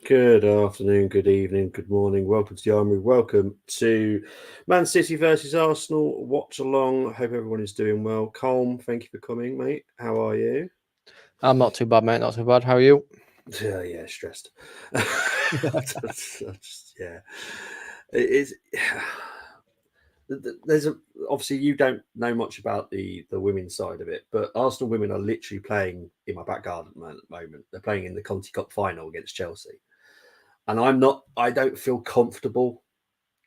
Good afternoon, good evening, good morning. Welcome to the Armory. Welcome to Man City versus Arsenal. Watch along. Hope everyone is doing well. Colm, thank you for coming, mate. How are you? I'm not too bad, mate. Not too bad. How are you? Yeah, stressed. Yeah, it's there's obviously you don't know much about the women's side of it, but Arsenal women are literally playing in my back garden at the moment. They're playing in the Conti Cup final against Chelsea. And I don't feel comfortable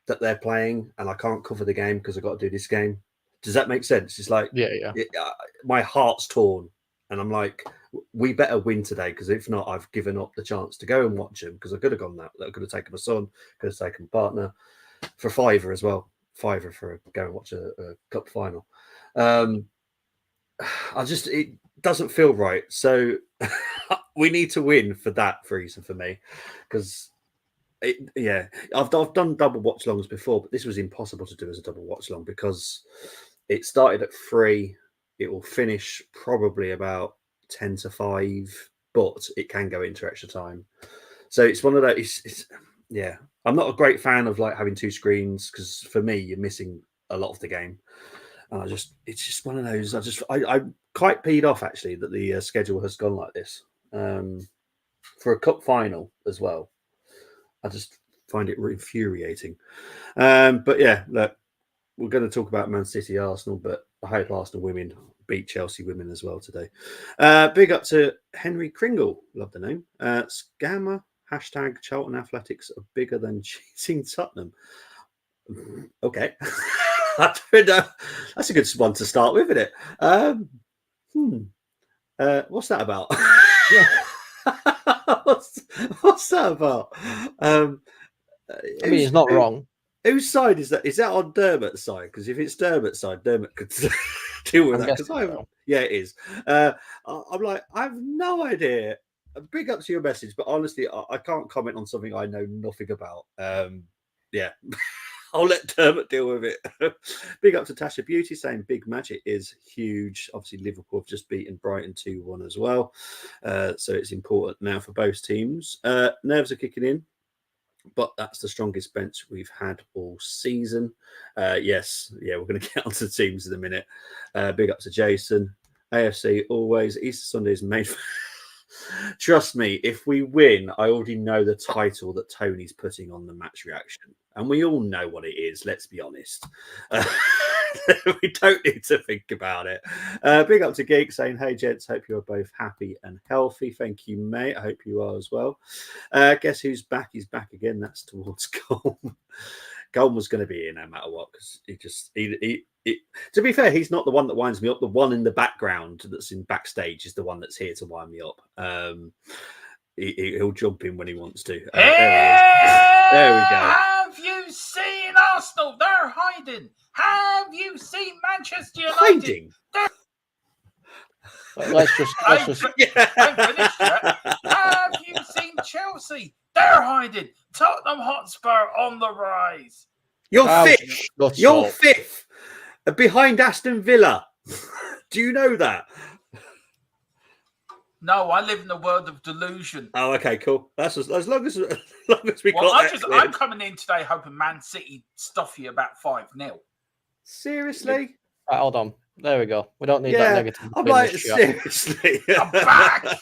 that they're playing and I can't cover the game because I've got to do this game. Does that make sense? It's like, Yeah. my heart's torn and I'm like, we better win today because if not, I've given up the chance to go and watch them because I could have gone that. I could have taken my son, could have taken my partner for fiver as well. Fiver for go and watch a cup final. It doesn't feel right. So we need to win for that reason for me because I've done double watch longs before, but this was impossible to do as a double watch long because it started at 3. It will finish probably about 10 to 5, but it can go into extra time. So it's one of those. Yeah, I'm not a great fan of like having two screens because for me, you're missing a lot of the game. And it's just one of those. I'm quite peed off actually that the schedule has gone like this for a cup final as well. I just find it infuriating. But yeah, look, we're going to talk about Man City, Arsenal, but I hope Arsenal women beat Chelsea women as well today. Big up to Henry Kringle, love the name. Scammer, hashtag Charlton Athletics are bigger than cheating Tottenham. Okay. I don't know. That's a good one to start with, isn't it? What's that about? Yeah. what's that about? I mean, he's not wrong. Whose side is that? Is that on Dermot's side? Because if it's Dermot's side, Dermot could deal with I'm that. Because so. yeah, it is. I'm like, I have no idea. Big up to your message, but honestly, I can't comment on something I know nothing about. Yeah, I'll let Dermot deal with it. Big up to Tasha Beauty saying big match. It is huge. Obviously, Liverpool have just beaten Brighton 2-1 as well. So it's important now for both teams. Nerves are kicking in. But that's the strongest bench we've had all season. Yes, yeah, we're going to get onto the teams in a minute. Big up to Jason. AFC always. Easter Sunday is made. Trust me, if we win, I already know the title that Tony's putting on the match reaction. And we all know what it is, let's be honest. We don't need to think about it. Big up to Geek saying, hey, gents, hope you're both happy and healthy. Thank you, mate. I hope you are as well. Guess who's back? He's back again. That's towards Colm. Colm was going to be here no matter what because to be fair, he's not the one that winds me up. The one in the background that's in backstage is the one that's here to wind me up. He'll jump in when he wants to. There he is. There we go. Have you seen Arsenal? They're hiding. Have you seen Manchester United? Hiding? Let's just. I'm finished yet. Have you seen Chelsea? They're hiding. Tottenham Hotspur on the rise. You're fifth. You're fifth. Behind Aston Villa. Do you know that? No, I live in a world of delusion. Oh, okay, cool. That's as long as we got that. I'm coming in today hoping Man City stuff you about 5-0. Seriously? Right, hold on. There we go. We don't need that negative. I'm like, seriously. I'm back.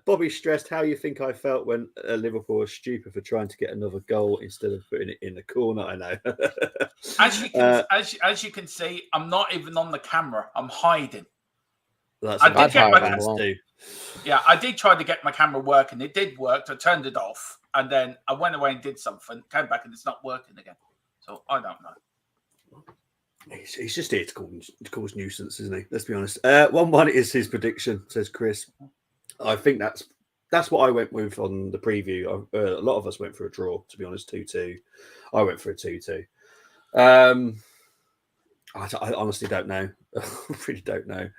Bobby stressed how you think I felt when Liverpool was stupid for trying to get another goal instead of putting it in the corner. I know. As you can see, I'm not even on the camera. I'm hiding. That's I did get my Yeah, I did try to get my camera working. It did work. I turned it off, and then I went away and did something. Came back, and it's not working again. So I don't know. He's just here to cause nuisance, isn't he? Let's be honest. 1-1 is his prediction, says Chris. I think that's what I went with on the preview. A lot of us went for a draw, to be honest, 2-2. I went for a 2-2. I honestly don't know. I really don't know.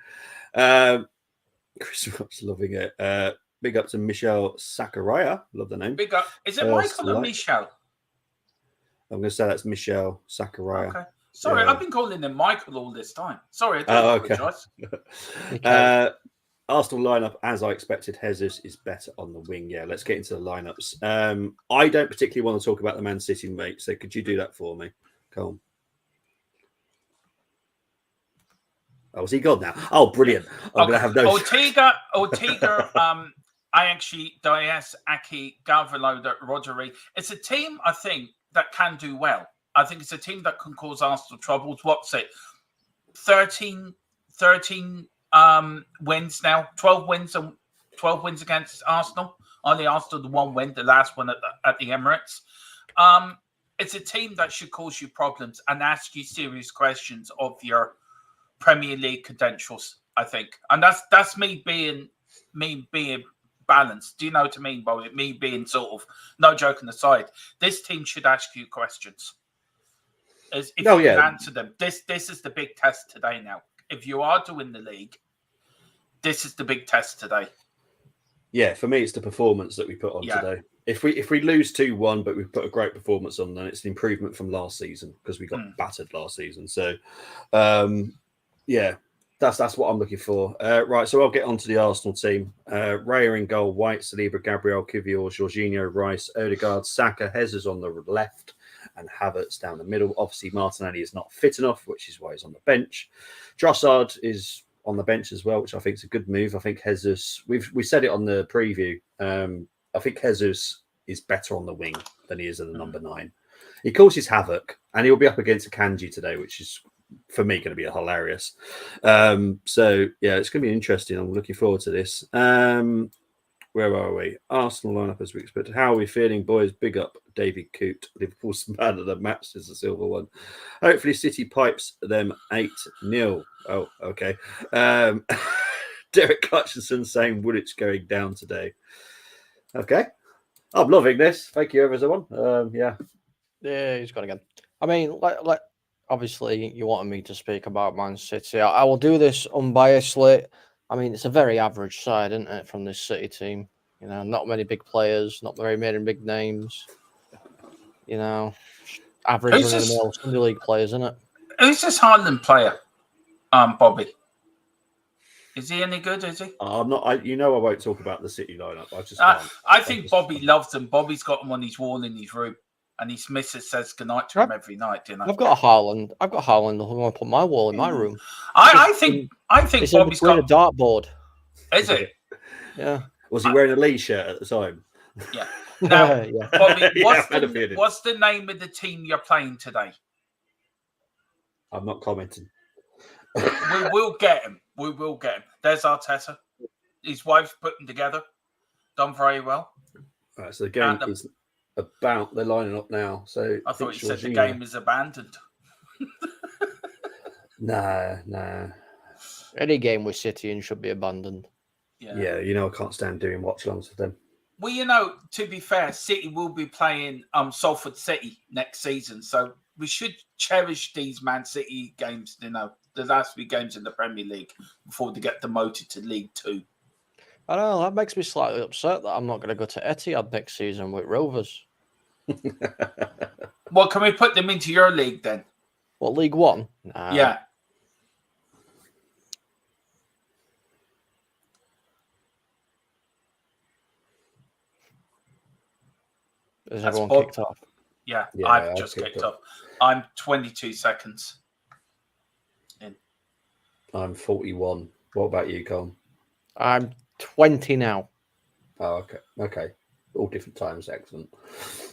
Chris Rock's loving it. Big up to Michelle Sakurai. Love the name. Big up. Is it Michael or Michelle? I'm going to say that's Michelle Sakurai. Okay. Sorry, I've been calling him Michael all this time. Sorry, I do apologize. Okay. Arsenal lineup, as I expected, Jesus is better on the wing. Yeah, let's get into the lineups. I don't particularly want to talk about the Man City, mate. So could you do that for me? Come on. Oh, is he gone now? Oh, brilliant. I'm going to have no... Ortega, Dias, Aki, Galvaloda, Rodri. It's a team, I think, that can do well. I think it's a team that can cause Arsenal troubles. What's it? 13 wins now. 12 wins against Arsenal. Only Arsenal the one win, the last one at the Emirates. It's a team that should cause you problems and ask you serious questions of your Premier League credentials, I think. And that's me being balanced. Do you know what I mean, Bobby? Me being sort of, no joking aside, this team should ask you questions. If you can answer them. This is the big test today now. If you are doing the league, this is the big test today. Yeah, for me, it's the performance that we put on today. If we lose 2-1, but we put a great performance on, then it's an improvement from last season because we got battered last season. So, yeah, that's what I'm looking for. Right, so I'll get on to the Arsenal team. Raya in goal, White, Saliba, Gabriel, Kivior, Jorginho, Rice, Odegaard, Saka, Jesus on the left, and Havertz down the middle. Obviously, Martinelli is not fit enough, which is why he's on the bench. Trossard is on the bench as well, which I think is a good move. I think Jesus, we said it on the preview. I think Jesus is better on the wing than he is at the number 9. He causes havoc, and he'll be up against Akanji today, which is, for me, going to be hilarious. So, yeah, it's going to be interesting. I'm looking forward to this. Where are we? Arsenal lineup as we expected. How are we feeling, boys? Big up David Coote. Liverpool's man of the match is the silver one. Hopefully City pipes them 8-0. Oh, okay. Derek Hutchinson saying Woolwich going down today. Okay. I'm loving this. Thank you, everyone. Yeah, he's gone again. I mean, like obviously you wanted me to speak about Man City. I will do this unbiasedly. I mean, it's a very average side, isn't it, from this City team? You know, not many big players, not very many big names. You know, average run-of-the-mill Sunday League players, isn't it? Who's this Haaland player, Bobby? Is he any good? Is he? I'm not. I won't talk about the City lineup. I think Bobby loves him. Bobby's got him on his wall in his room, and his missus says goodnight to him every night. You know, I've got a Haaland. I want to put my wall in my room. I think it's Bobby's got a dartboard. Is it? Yeah. Was he wearing a Lee shirt at the time? Yeah. Now, Bobby, what's the name of the team you're playing today? I'm not commenting. We will get him. We will get him. There's Arteta. His wife's put them together. Done very well. All right, so the game is about, they're lining up now. So I thought you said the game is abandoned. Nah. Any game with City and should be abandoned. Yeah, I can't stand doing watch-alongs with them. Well, to be fair, City will be playing Salford City next season. So we should cherish these Man City games, the last 3 games in the Premier League before they get demoted to League 2. I know, that makes me slightly upset that I'm not going to go to Etihad next season with Rovers. Well, can we put them into your league then? What, League 1? Nah. Yeah. Is everyone kicked off? Yeah, I've just kicked off. I'm 22 seconds in. I'm 41. What about you, Colin? I'm 20 now. Oh, okay. All different times. Excellent.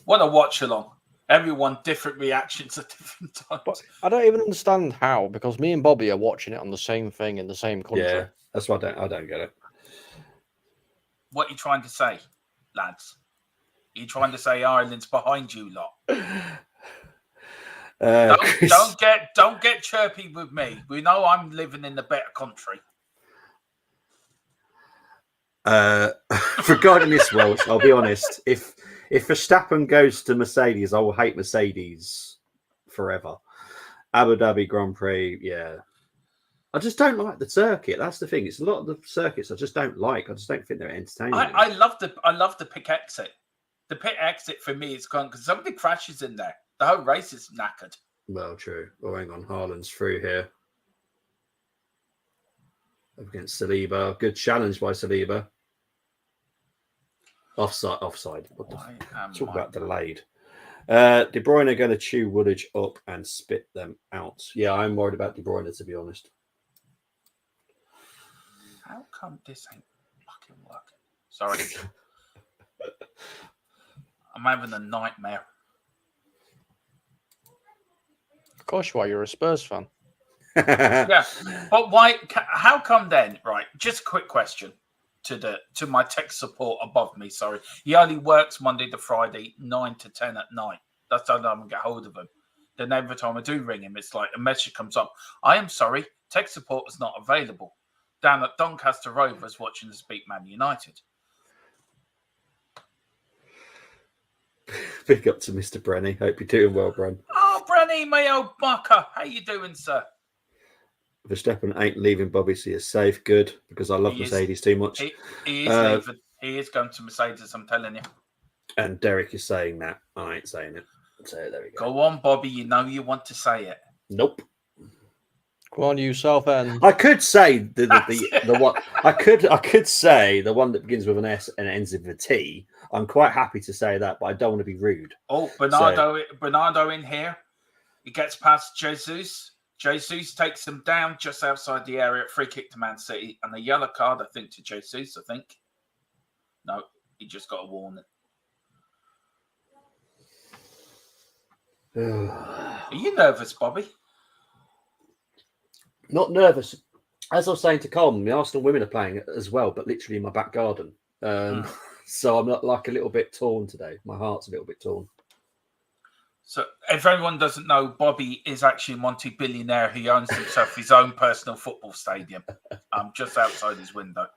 What a watch along. Everyone different reactions at different times. But I don't even understand how, because me and Bobby are watching it on the same thing in the same country. Yeah, that's why I don't get it. What are you trying to say, lads? Are you trying to say Ireland's behind you lot? Don't get chirpy with me. We know I'm living in the better country. Regarding this Welsh, I'll be honest. If Verstappen goes to Mercedes, I will hate Mercedes forever. Abu Dhabi Grand Prix, yeah. I just don't like the circuit. That's the thing. It's a lot of the circuits I just don't like. I just don't think they're entertaining. I love the pit exit. The pit exit for me is gone because somebody crashes in there. The whole race is knackered. Well, true. Oh, hang on. Haaland's through here. against Saliba. Good challenge by Saliba. Offside. What the talk about delayed. De Bruyne are going to chew Woolwich up and spit them out. Yeah, I'm worried about De Bruyne, to be honest. How come this ain't fucking working? Sorry. I'm having a nightmare. Of course you are. You're a Spurs fan. Yeah, but why? How come then? Right, just a quick question to my tech support above me. Sorry, he only works Monday to Friday, 9 to 10 at night. That's the time I can get hold of him. Then every time I do ring him, it's like a message comes up. I am sorry, tech support is not available. Down at Doncaster Rovers watching the Speak Man United. Big up to Mr. Brenny. Hope you're doing well, Bren. Oh, Brenny, my old bucker. How you doing, sir? Verstappen ain't leaving Bobby, so you're safe. Good, because I love Mercedes too much. He is leaving. He is going to Mercedes, I'm telling you. And Derek is saying that. I ain't saying it. So there we go. Go on, Bobby. You know you want to say it. Nope. Come on, you Southend. I could say the one. I could say the one that begins with an S and ends with a T. I'm quite happy to say that, but I don't want to be rude. Oh, Bernardo in here. He gets past Jesus. Jesus takes him down just outside the area. Free kick to Man City and a yellow card, I think, to Jesus. I think. No, he just got a warning. Are you nervous, Bobby? Not nervous. As I was saying to Colm, the Arsenal women are playing as well, but literally in my back garden. So I'm not like a little bit torn today. My heart's a little bit torn. So if anyone doesn't know, Bobby is actually a multi-billionaire. He owns himself his own personal football stadium just outside his window.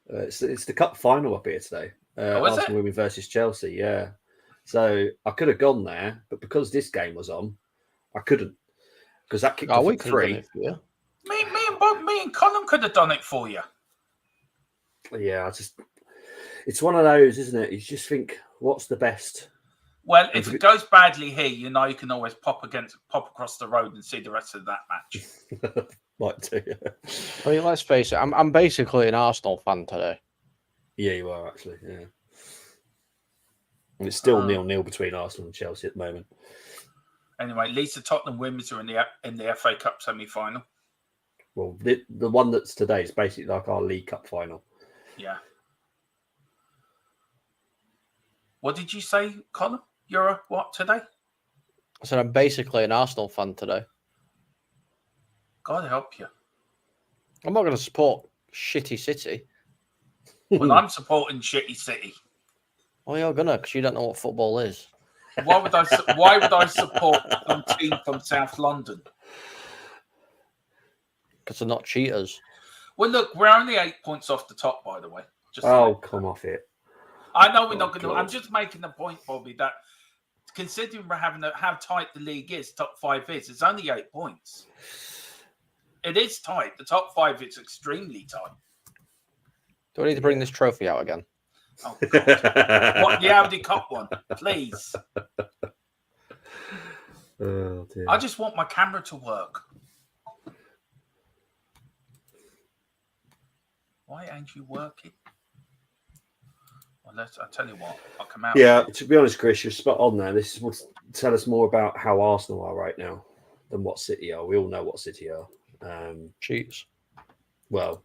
It's the cup final up here today. Arsenal women versus Chelsea, yeah. So I could have gone there, but because this game was on, I couldn't. Because that kicked off at 3. Me and Colin could have done it for you. Yeah, it's one of those, isn't it? You just think, what's the best? Well, if it goes badly here, you know you can always pop across the road and see the rest of that match. Might do. I mean, let's face it. I'm basically an Arsenal fan today. Yeah, you are actually. Yeah, and it's still 0-0 between Arsenal and Chelsea at the moment. Anyway, at least the Tottenham women's are in the FA Cup semi-final. Well, the one that's today is basically like our League Cup final. Yeah. What did you say, Colin? You're a what today? I said I'm basically an Arsenal fan today. God help you. I'm not going to support shitty City. Well, I'm supporting shitty City. Well, you're gonna, because you don't know what football is. Why would I support some team from South London? Because they're not cheaters. Well, look, we're only 8 points off the top, by the way. Come off it. I know we're not going to. I'm just making the point, Bobby, that considering we're having how tight the league is, top 5 is, it's only 8 points. It is tight. The top 5 is extremely tight. Do I need to bring this trophy out again? Oh, God. What, the Audi Cup one, please. Oh, dear. I just want my camera to work. Why ain't you working? Well, I'll tell you what. I'll come out. Yeah, to be honest, Chris, you're spot on there. This will tell us more about how Arsenal are right now than what City are. We all know what City are. Cheats. Well,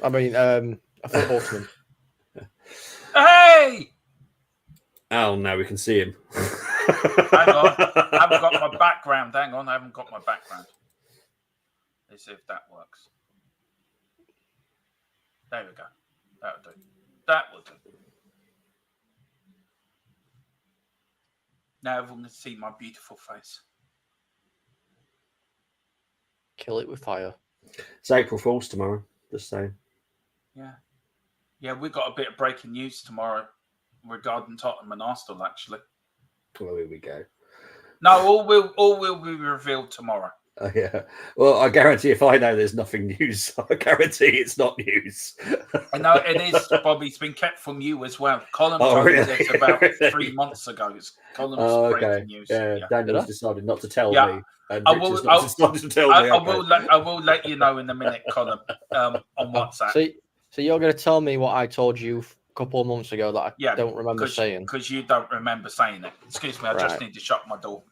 I mean, a football team. Hey! Oh, now we can see him. Hang on. I haven't got my background. Hang on. I haven't got my background. Let's see if that works. There we go. That'll do. That will do. Now everyone can see my beautiful face. Kill it with fire. It's April Fool's tomorrow, just saying. Yeah. Yeah, we've got a bit of breaking news tomorrow regarding Tottenham and Arsenal, actually. Well, here we go. No, all will be revealed tomorrow. Yeah. Well, I guarantee if I know there's nothing news, I guarantee it's not news. I know it is, Bobby. It's been kept from you as well. Colin Oh, told me really? this about Really? 3 months ago. It's Colin's Oh, okay. breaking news. Yeah, Yeah. Daniel's Did I? decided not to tell Yeah. me, and I Richard's will- not I'll- decided to tell I, me. I Okay. will let you know in a minute, Colin, on WhatsApp. So you're going to tell me what I told you a couple of months ago that I don't remember saying? Because you don't remember saying it. Excuse me, I just Right. need to shut my door.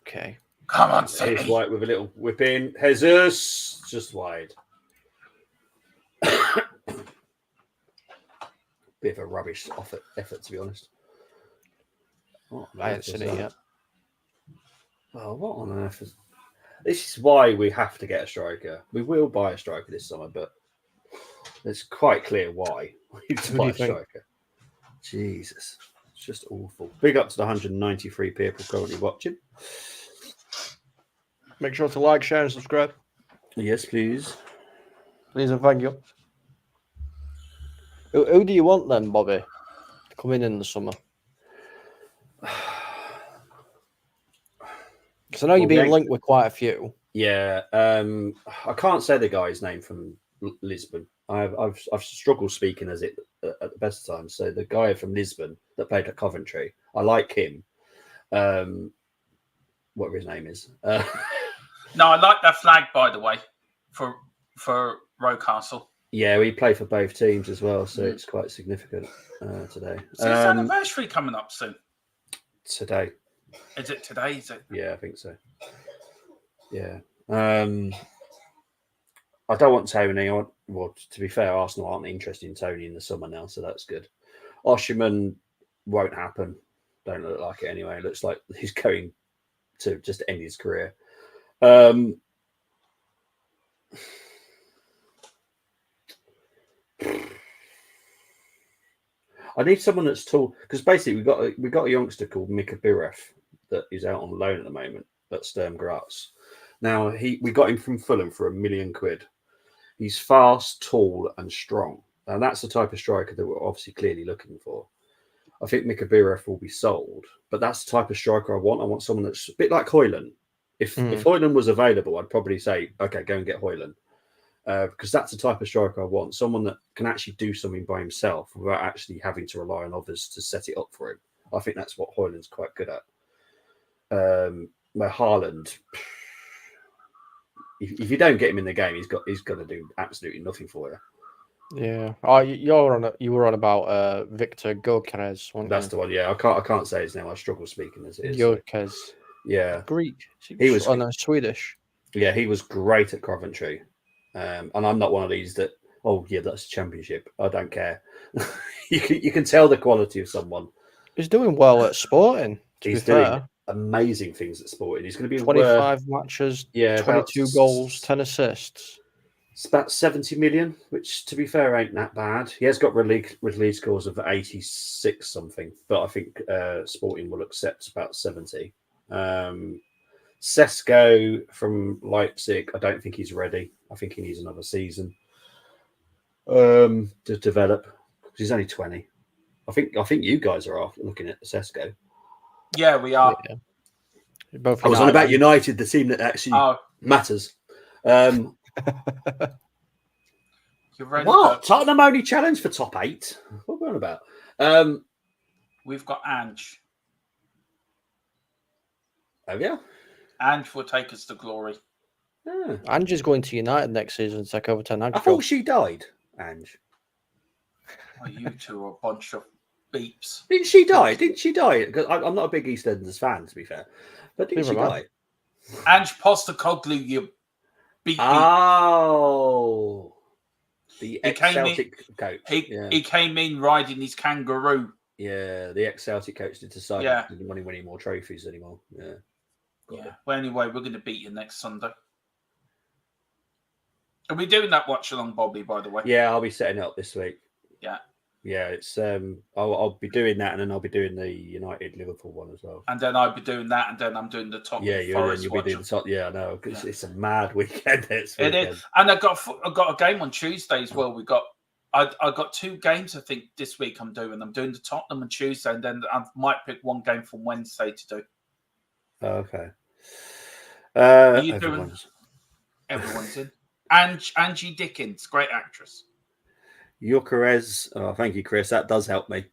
Okay. Come on, Here's City. White with a little whip in. Jesus, just wide. Bit of a rubbish effort, to be honest. What on I earth haven't was seen it that? yet. Oh, what on earth is... This is why we have to get a striker. We will buy a striker this summer, but it's quite clear why we need to Who do buy you a think? striker. Jesus, it's just awful. Big up to the 193 people currently watching. Make sure to like, share, and subscribe. Yes, please. Please and thank you. Who do you want then, Bobby, to come in the summer? Because I know you're being linked with quite a few. Yeah, I can't say the guy's name from Lisbon. I've struggled speaking as it at the best of times. So the guy from Lisbon that played at Coventry, I like him. Whatever his name is. No, I like that flag, by the way, for Rocastle. Yeah, we play for both teams as well, so it's quite significant today. So his anniversary coming up soon. Today. Is it today? Is it? Yeah, I think so. Yeah. I don't want Tony. Well, to be fair, Arsenal aren't interested in Tony in the summer now, so that's good. Osherman won't happen. Don't look like it anyway. It looks like he's going to just end his career. I need someone that's tall because basically we got a youngster called Mika Biref that is out on loan at the moment at Sturm Graz. Now we got him from Fulham for £1 million. He's fast, tall, and strong, and that's the type of striker that we're obviously clearly looking for. I think Mika Biref will be sold, but that's the type of striker I want. I want someone that's a bit like Højlund. If Højlund was available, I'd probably say, okay, go and get Højlund. Because that's the type of striker I want. Someone that can actually do something by himself without actually having to rely on others to set it up for him. I think that's what Højlund's quite good at. Where Haaland, if you don't get him in the game, he's going to do absolutely nothing for you. Yeah. Oh, you were on about Victor Gyökeres. That's the one. Yeah, I can't say his name. I struggle speaking as it is. Gyökeres. So. Yeah, Greek. He was. Oh no, Swedish. Yeah, he was great at Coventry. And I'm not one of these that, oh yeah, that's championship. I don't care. you can tell the quality of someone. He's doing well at Sporting. He's doing amazing things at Sporting. He's going to be 25 matches, 22 goals, 10 assists. It's about 70 million, which to be fair ain't that bad. He has got release scores of 86 something, but I think Sporting will accept about 70. Sesko from Leipzig, I don't think he's ready. I think he needs another season to develop because he's only 20. I think you guys are looking at Sesko. Yeah, we are. Yeah. Both I was on about United, the team that actually matters. You're ready. What? Tottenham only challenge for top 8? What are we on about? We've got Ange. Have you? Ange will take us to glory. Yeah. Ange is going to United next season to take over Ten Hag. I thought she died, Ange. Oh, you two are a bunch of beeps. Didn't she die? Because I'm not a big EastEnders fan, to be fair. But didn't she die? Ange Postecoglou, you beep. Oh. The ex-Celtic coach. He came in riding his kangaroo. Yeah, the ex-Celtic coach decide he didn't want to win any more trophies anymore. Yeah. Well, anyway, we're going to beat you next Sunday. Are we doing that watch along, Bobby? By the way. Yeah, I'll be setting it up this week. Yeah. Yeah, it's I'll be doing that, and then I'll be doing the United Liverpool one as well. And then I'll be doing that, and then I'm doing the top. Yeah, you'll be doing the top. Yeah, I know. It's a mad weekend. It is, and I got a game on Tuesday as well. I got 2 games I think this week. I'm doing the Tottenham on Tuesday, and then I might pick one game from Wednesday to do. Okay. you doing? Everyone's in. Angie Dickens, great actress. Eucharez. Oh, thank you, Chris. That does help me.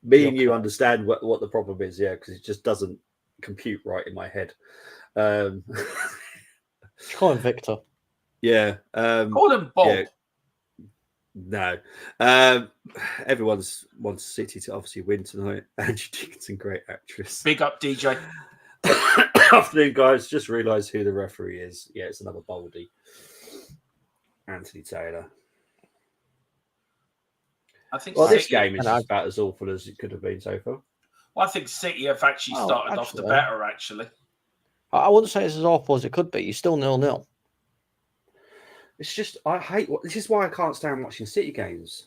Me and you understand what the problem is, yeah, because it just doesn't compute right in my head. Call him Victor. Yeah. Call him Bob. Yeah. No. Everyone wants City to obviously win tonight. Angie Dickinson, great actress. Big up, DJ. Afternoon, guys. Just realised who the referee is. Yeah, it's another Baldy. Anthony Taylor. I think. Well, this game is just about as awful as it could have been so far. Well, I think City have actually started off the better, actually. I wouldn't say it's as awful as it could be. You're still 0-0. It's just, I hate this is why I can't stand watching City games.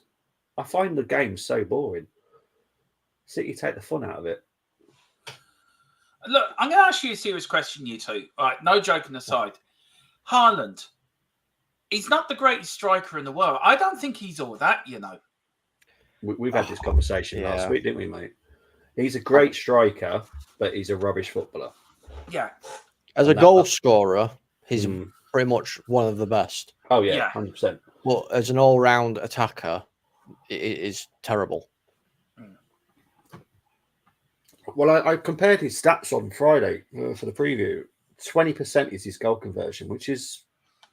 I find the game so boring. City take the fun out of it. Look, I'm going to ask you a serious question, you two. All right, no joking aside. Haaland, he's not the greatest striker in the world. I don't think he's all that, you know. We've had this conversation last week, didn't we, mate? He's a great striker, but he's a rubbish footballer. Yeah. As a goal scorer, he's pretty much one of the best. Oh, yeah, 100%. But as an all-round attacker, it is terrible. Well, I compared his stats on Friday for the preview. 20% is his goal conversion, which is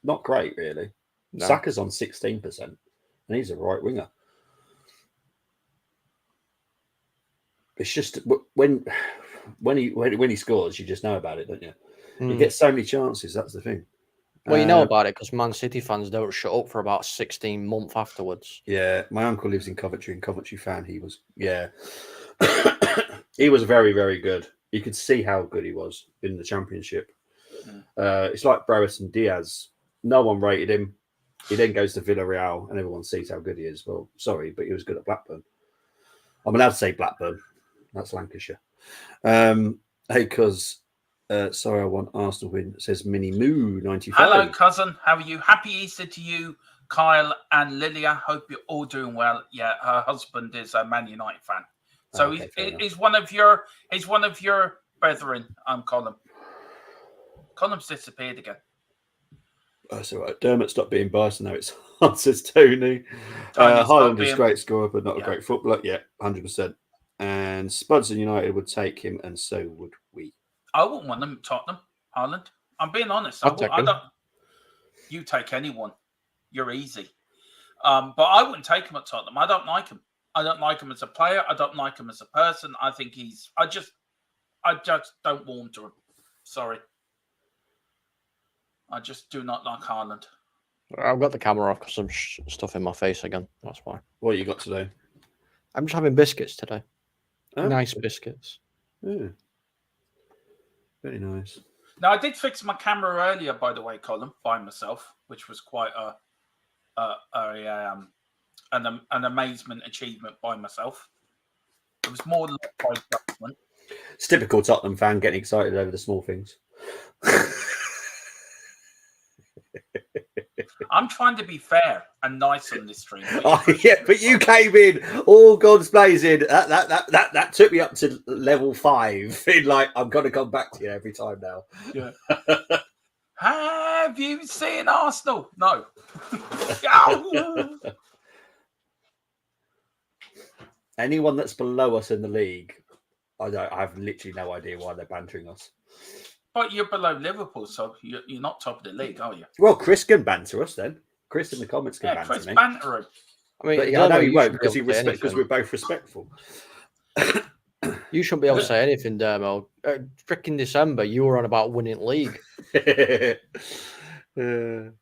not great, really. No. Saka's on 16%, and he's a right winger. It's just when he scores, you just know about it, don't you? He gets so many chances. That's the thing. Well, you know about it because Man City fans don't shut up for about 16 months afterwards. Yeah, my uncle lives in Coventry, and Coventry fan. He was, he was very, very good. You could see how good he was in the Championship. It's like Browison Diaz. No one rated him. He then goes to Villarreal, and everyone sees how good he is. Well, sorry, but he was good at Blackburn. I'm allowed to say Blackburn. That's Lancashire. Because, sorry, I want Arsenal win. It says Mini Moo 95. Hello, cousin. How are you? Happy Easter to you, Kyle and Lilia. Hope you're all doing well. Yeah, her husband is a Man United fan. So he's one of your brethren, Colin. Colin's disappeared again. That's all right. Dermot stopped being biased, and now it's says Tony. Haaland is a great scorer, but not a great footballer. Yeah, 100%. And Spuds and United would take him, and so would we. I wouldn't want them at Tottenham, Haaland. I'm being honest. I don't. You take anyone. You're easy. But I wouldn't take him at Tottenham. I don't like him. I don't like him as a player. I don't like him as a person. I think I just don't warm to him. Sorry. I just do not like Haaland. I've got the camera off because I'm stuff in my face again. That's why. What you got today? I'm just having biscuits today. Oh. Nice biscuits. Yeah. Very nice. Now, I did fix my camera earlier, by the way, Colin, by myself, which was quite an amazement achievement by myself. It was more than by judgment. It's typical Tottenham fan getting excited over the small things. I'm trying to be fair and nice on this stream. But you came in all guns blazing. That took me up to level 5. In like, I'm gonna come back to you every time now. Yeah. Have you seen Arsenal? No. Anyone that's below us in the league, I have literally no idea why they're bantering us. But you're below Liverpool, so you're not top of the league, are you? Well, Chris can banter us then. Chris in the comments can banter Chris me. Banter him. I mean, I know he won't because we're both respectful. You shouldn't be able to say anything, Dermo. Freaking December, you were on about winning league. Yeah, fair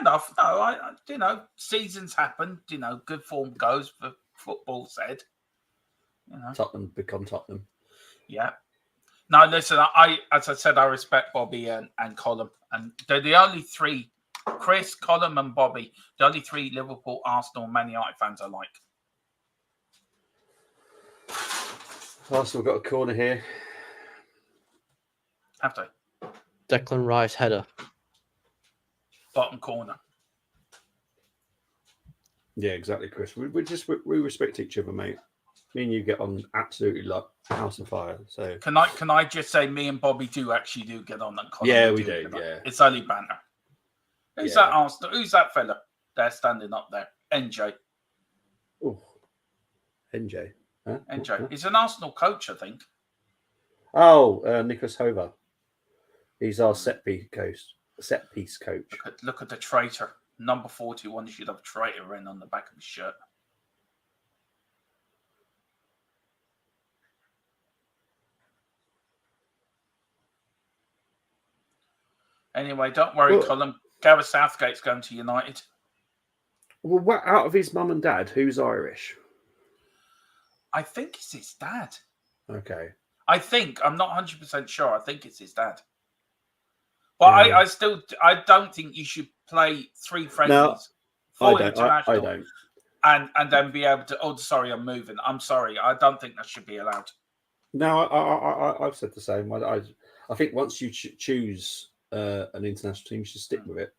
enough. No, seasons happen. Good form goes for football said. Tottenham become Tottenham. Yeah. No, listen, as I said, I respect Bobby and Colin. And they're the only three, Chris, Colin and Bobby, the only three Liverpool, Arsenal, Man United fans I like. Arsenal got a corner here. Have they? Declan Rice header. Bottom corner. Yeah, exactly, Chris. We respect each other, mate. Me and you get on absolutely like house and fire. So Can I just say, me and Bobby do get on that column. Yeah, we do, yeah. It's only banter. Who's that Arsenal? Who's that fella? They're standing up there. NJ. oh, NJ. Huh? NJ. Huh? He's an Arsenal coach, I think. Oh, Nicholas Hover. He's our set piece coach. Look at the traitor. Number 41 should have traitor written on the back of his shirt. Anyway, don't worry, Colin. Gareth Southgate's going to United. Well, out of his mum and dad, who's Irish? I think it's his dad. Okay. I'm not 100% sure. I think it's his dad. But yeah. I don't think you should play 3 friendlies. No, I don't. And then be able to, oh, sorry, I'm moving. I'm sorry. I don't think that should be allowed. No, I've said the same. I think once you choose an international team, you should stick with it.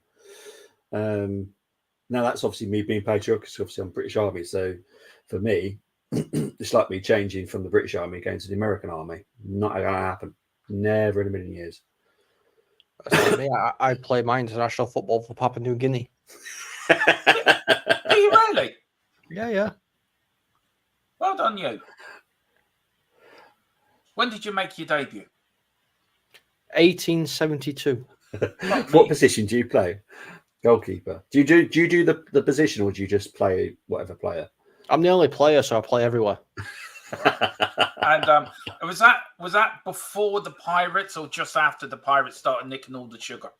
Now, that's obviously me being patriotic, because obviously I'm British Army. So for me, it's like me changing from the British Army going to the American Army. Not going to happen. Never in a million years. Like me, I play my international football for Papua New Guinea. Do you really? Yeah. Well done, you. When did you make your debut? 1872. What position do you play? Goalkeeper. Do you do the position, or do you just play whatever player? I'm the only player, so I play everywhere. And was that before the Pirates or just after the Pirates started nicking all the sugar?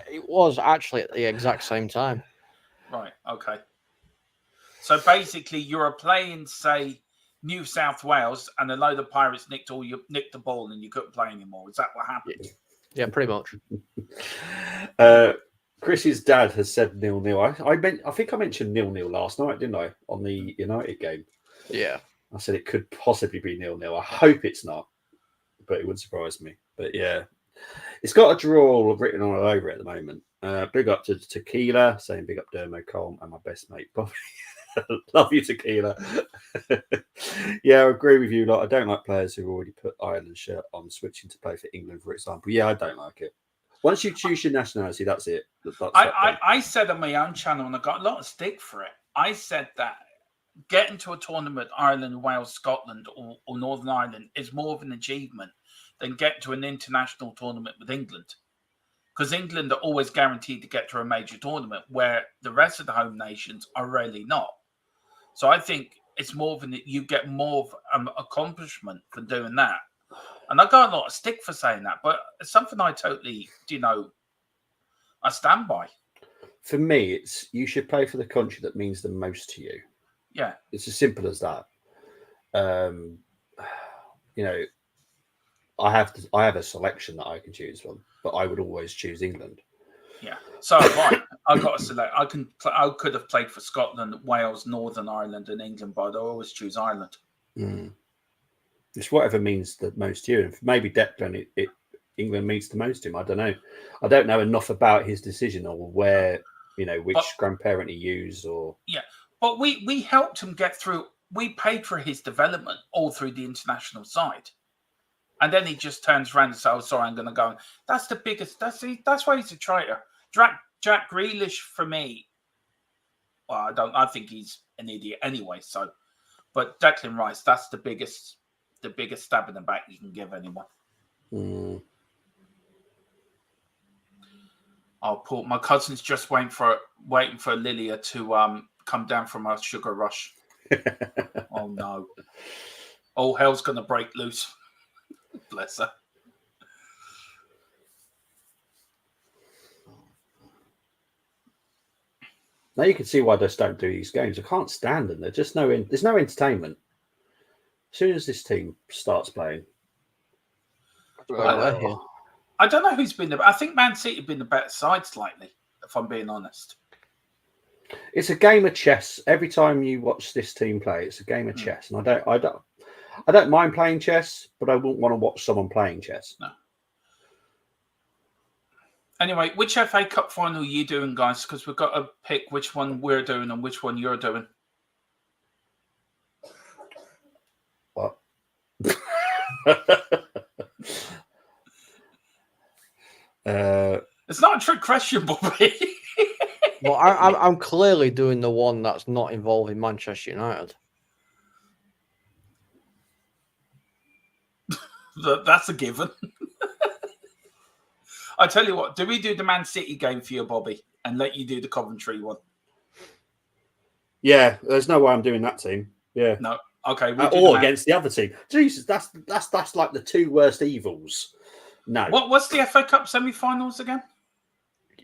It was actually at the exact same time. Right. Okay. So basically, you're playing, say, New South Wales, and a load of Pirates nicked the ball, and you couldn't play anymore. Is that what happened? Yeah, pretty much. Chris's dad has said 0-0. I think I mentioned 0-0 last night, didn't I, on the United game? Yeah. I said it could possibly be 0-0. I hope it's not, but it wouldn't surprise me. But yeah, it's got a draw written all over it at the moment. Big up to Tequila, saying big up Dermo Colm and my best mate Bobby. Love you, Tequila. Yeah, I agree with you. Like, I don't like players who already put Ireland shirt on switching to play for England, for example. Yeah, I don't like it. Once you choose your nationality, that's it. I said on my own channel, and I got a lot of stick for it. I said that getting to a tournament, Ireland, Wales, Scotland, or Northern Ireland, is more of an achievement than getting to an international tournament with England. Because England are always guaranteed to get to a major tournament, where the rest of the home nations are really not. So I think it's more than you get more of accomplishment for doing that. And I got a lot of stick for saying that, but it's something I totally, I stand by. For me, it's you should play for the country that means the most to you. Yeah. It's as simple as that. I have a selection that I can choose from, but I would always choose England. Yeah. So right, I've got to select. I could have played for Scotland, Wales, Northern Ireland, and England, but I always choose Ireland. It's whatever means the most to you. And maybe Declan, England means the most to him. I don't know. I don't know enough about his decision or where, which grandparent he used or. Yeah, but we helped him get through. We paid for his development all through the international side. And then he just turns around and says, "Oh, sorry, I'm going to go." That's the biggest. That's why he's a traitor. Jack Grealish, for me. Well, I think he's an idiot anyway. So, but Declan Rice, that's the biggest stab in the back you can give anyone. Oh, Paul, my cousin's just waiting for Lilia to come down from her sugar rush. Oh no! All hell's going to break loose. Bless her. Now you can see why they just don't do these games. I can't stand them. There's no entertainment. As soon as this team starts playing, I don't know who's been the. I think Man City have been the better side slightly, if I'm being honest. It's a game of chess. Every time you watch this team play, it's a game of chess, and I don't mind playing chess, but I wouldn't want to watch someone playing chess. No. Anyway, which FA Cup final are you doing, guys? Because we've got to pick which one we're doing and which one you're doing. It's not a trick question, Bobby. Well, I'm clearly doing the one that's not involving Manchester United. That's a given. I tell you what, do we do the Man City game for you, Bobby, and let you do the Coventry one? Yeah, there's no way I'm doing that team. Yeah. No. Okay. Or against the other team. Jesus, that's like the two worst evils. No. What's the FA Cup semi-finals again?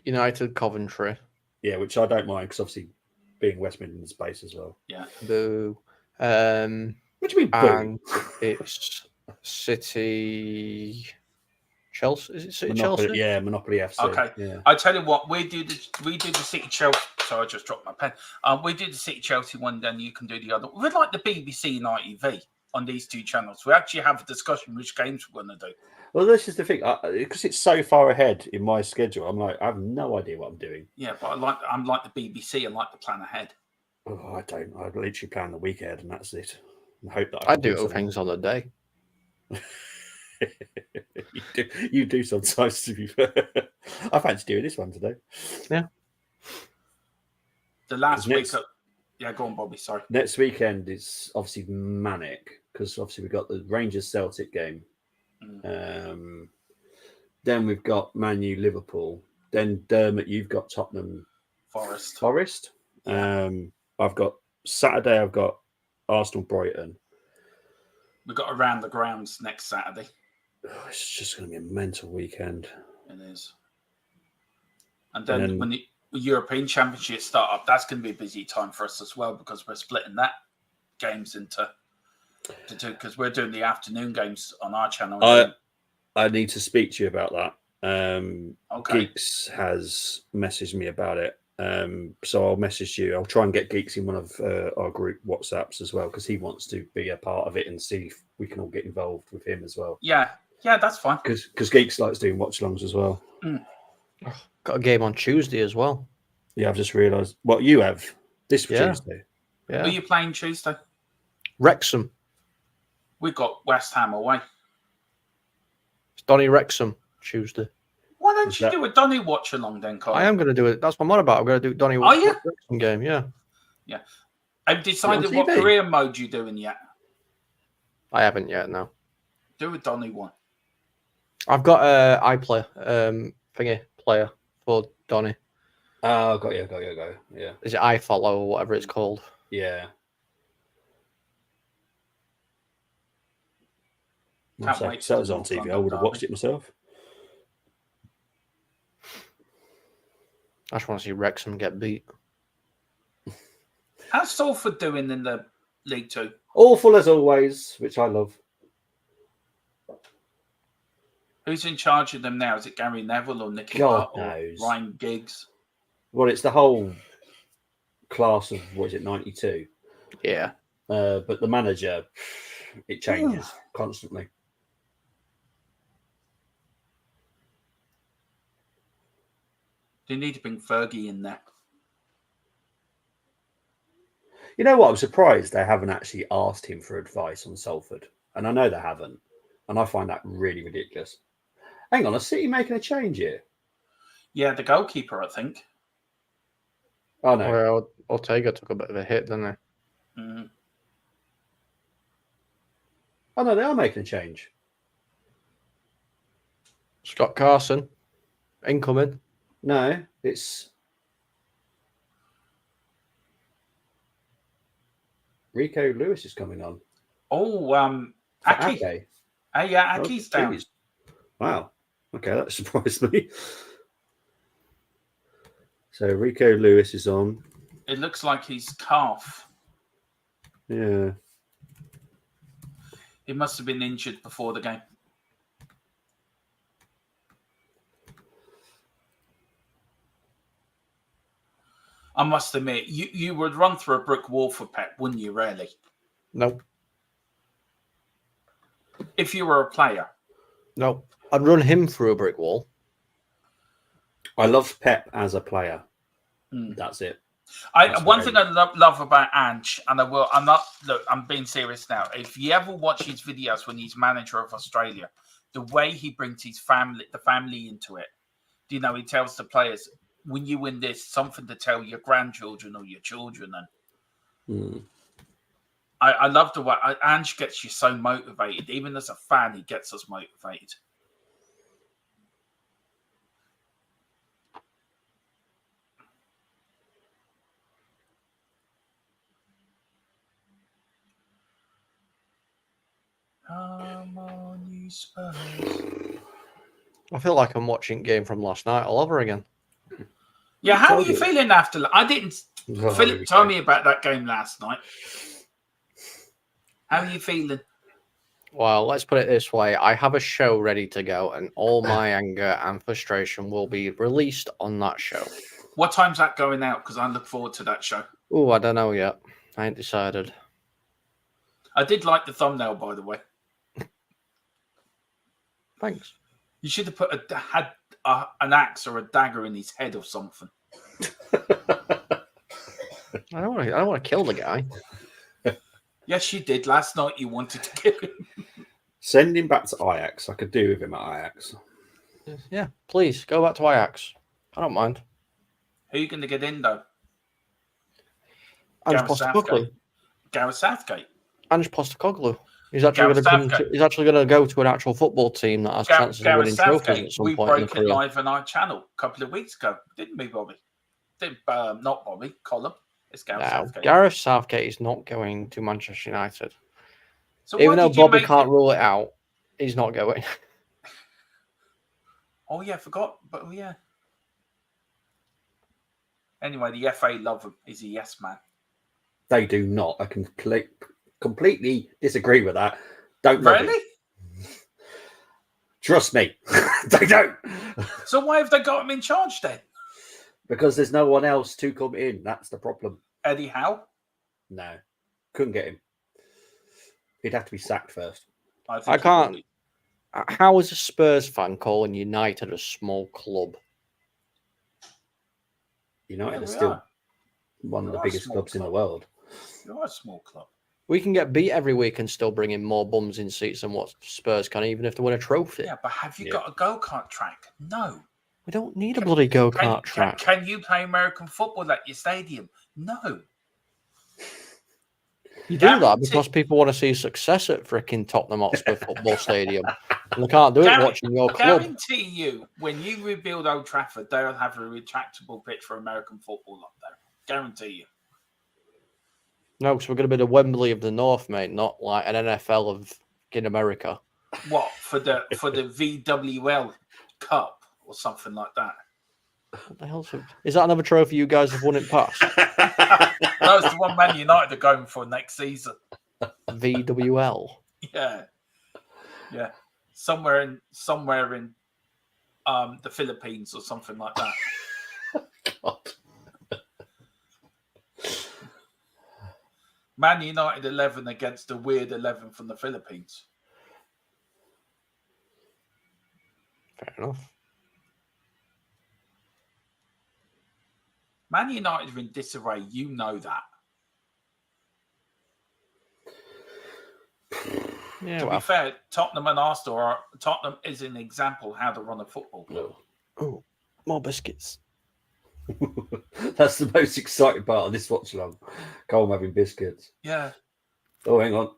United Coventry. Yeah, which I don't mind because obviously being West Midlands based as well. Yeah. Boo. What do you mean, boo? And it's City. Chelsea, is it City Monopoly, Chelsea? yeah, Monopoly FC. Okay. Yeah. I tell you what, we do the City Chelsea. Sorry, I just dropped my pen. We do the City Chelsea one, then you can do the other. We're like the BBC and ITV on these two channels. We actually have a discussion which games we're going to do. Well, this is the thing because it's so far ahead in my schedule. I'm like, I have no idea what I'm doing. Yeah, but I'm like the BBC. I like to plan ahead. Oh, I don't. I literally plan the week ahead, and that's it. I hope that I do things on the day. you do sometimes, to be fair. I fancy doing this one today. Yeah. The last week. Yeah, go on, Bobby. Sorry. Next weekend is obviously manic because obviously we've got the Rangers Celtic game. Then we've got Man U Liverpool. Then Dermot, you've got Tottenham Forest. Yeah. I've got Saturday. I've got Arsenal Brighton. We've got Around the Grounds next Saturday. Oh, it's just going to be a mental weekend. It is. And then when the European Championship start up, that's going to be a busy time for us as well because we're splitting that games into two because we're doing the afternoon games on our channel. I need to speak to you about that. Okay. Geeks has messaged me about it. So I'll message you. I'll try and get Geeks in one of our group WhatsApps as well because he wants to be a part of it and see if we can all get involved with him as well. Yeah, that's fine. Because Geeks likes doing watchalongs as well. Got a game on Tuesday as well. Yeah, I've just realised. What you have this Tuesday? Yeah. Who are you playing Tuesday? Wrexham. We've got West Ham away. It's Donny Wrexham Tuesday. Why don't you do a Donny watch along then, Carl? I am going to do it. That's what I'm on about. I'm going to do Donny Wrexham game. Yeah. Yeah. I've decided what career mode you're doing yet. I haven't yet. No. Do a Donny one. I've got iPlayer player for Donny. Oh, got you. Yeah. Is it iFollow or whatever it's called? Yeah. Can't wait. That was on TV. I would have watched it myself. I just want to see Wrexham get beat. How's Salford doing in the League Two? Awful as always, which I love. Who's in charge of them now? Is it Gary Neville or Nicky God Butt or knows. Ryan Giggs? Well, it's the whole class of, what is it, 92? Yeah. But the manager, it changes constantly. Do you need to bring Fergie in there? You know what? I'm surprised they haven't actually asked him for advice on Salford. And I know they haven't. And I find that really ridiculous. Hang on, is City making a change here? Yeah, the goalkeeper, I think. Oh, no. Well, Ortega took a bit of a hit, didn't he? Mm. Oh, no, they are making a change. Scott Carson, incoming. No, it's Rico Lewis is coming on. Oh, Aki. Ake. Yeah, Aki's down. Wow. Okay, that surprised me. So Rico Lewis is on. It looks like he's calf. Yeah. He must have been injured before the game. I must admit, you would run through a brick wall for Pep, wouldn't you, really? No. If you were a player. No. I'd run him through a brick wall. I love Pep as a player. Mm. That's it. One thing I love about Ange, and I'm being serious now. If you ever watch his videos when he's manager of Australia, the way he brings the family into it, he tells the players, when you win this, something to tell your grandchildren or your children. And I love the way Ange gets you so motivated. Even as a fan, he gets us motivated. Come on, you Spurs. I feel like I'm watching game from last night all over again. Yeah, how are you feeling after? I didn't. Philip told me about that game last night. How are you feeling? Well, let's put it this way. I have a show ready to go, and all my anger and frustration will be released on that show. What time's that going out? Because I look forward to that show. Oh, I don't know yet. I ain't decided. I did like the thumbnail, by the way. Thanks. You should have had an axe or a dagger in his head or something. I don't want to kill the guy. Yes, you did. Last night you wanted to kill him. Send him back to Ajax. I could do with him at Ajax. Yeah, please go back to Ajax. I don't mind. Who are you going to get in though? Ange Postecoglou. Gareth Southgate. Ange Postecoglou. He's actually going to go to an actual football team that has chances of winning trophies at some point in the career. We broke it live on our channel a couple of weeks ago, didn't we, Bobby? Not Bobby, Colin. It's Gareth Southgate. Gareth Southgate is not going to Manchester United. So even though Bobby can't rule it out, he's not going. Oh yeah, I forgot. But yeah. Anyway, the FA love him. He's a yes man. They do not. I can completely disagree with that. Don't really? Trust me, they don't. So why have they got him in charge then? Because there's no one else to come in. That's the problem. Eddie Howe? No, couldn't get him. He'd have to be sacked first. I can't. How is a Spurs fan calling United a small club? United are still one of the biggest clubs in the world. You're a small club. We can get beat every week and still bring in more bums in seats than what Spurs can, even if they win a trophy. Yeah, but have you got a go-kart track? No. We don't need a bloody go-kart track. Can you play American football at your stadium? No. You do that because people want to see success at freaking Tottenham Hotspur Football Stadium. And they can't do it watching your club. I guarantee you, when you rebuild Old Trafford, they'll have a retractable pitch for American football up there. Guarantee you. No, because we're going to be the Wembley of the North, mate, not like an NFL of in America. What, for the VWL Cup or something like that? What the hell? Is that another trophy you guys have won in past? No, it's the one Man United are going for next season. VWL. Yeah. Somewhere in the Philippines or something like that. God. Man United 11 against a weird 11 from the Philippines. Fair enough. Man United are in disarray. You know that. Yeah, to be fair, Tottenham and Arsenal Tottenham is an example how to run a football club. Oh, more biscuits. That's the most exciting part of this watch along. Colm having biscuits. Yeah. Oh, hang on.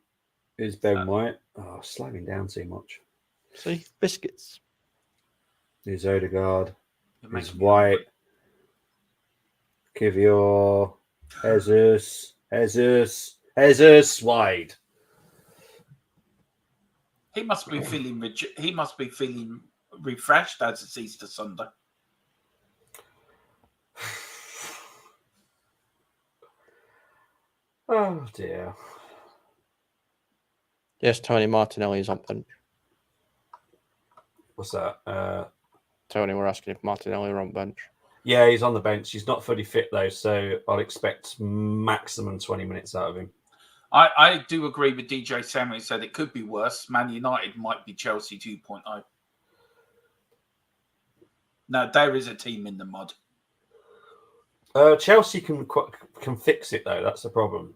Here's Ben White. Oh, slowing down too much. See, biscuits. Here's Odegaard. Here's White. Kivior. Jesus, wide. He must be feeling refreshed as it's Easter Sunday. Oh dear. Yes, Tony Martinelli is on bench. What's that? Tony, we're asking if Martinelli are on bench. Yeah, he's on the bench. He's not fully fit though, so I'd expect maximum 20 minutes out of him. I do agree with DJ Sam who said it could be worse. Man United might be Chelsea 2.0. Now, there is a team in the mud. Chelsea can fix it though. That's the problem.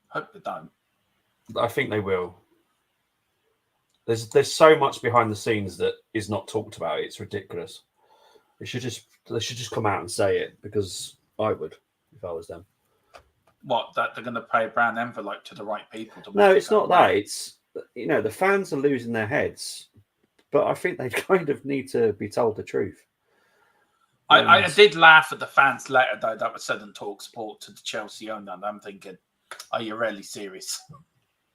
Hope they don't. I think they will. There's so much behind the scenes that is not talked about. It's ridiculous. They should just come out and say it, because I would if I was them. What, that they're going to pay a brown envelope to the right people? No, it's not that. It's, the fans are losing their heads, but I think they kind of need to be told the truth. I did laugh at the fans' letter though that was said on Talk Sport to the Chelsea owner, and I'm thinking, are you really serious?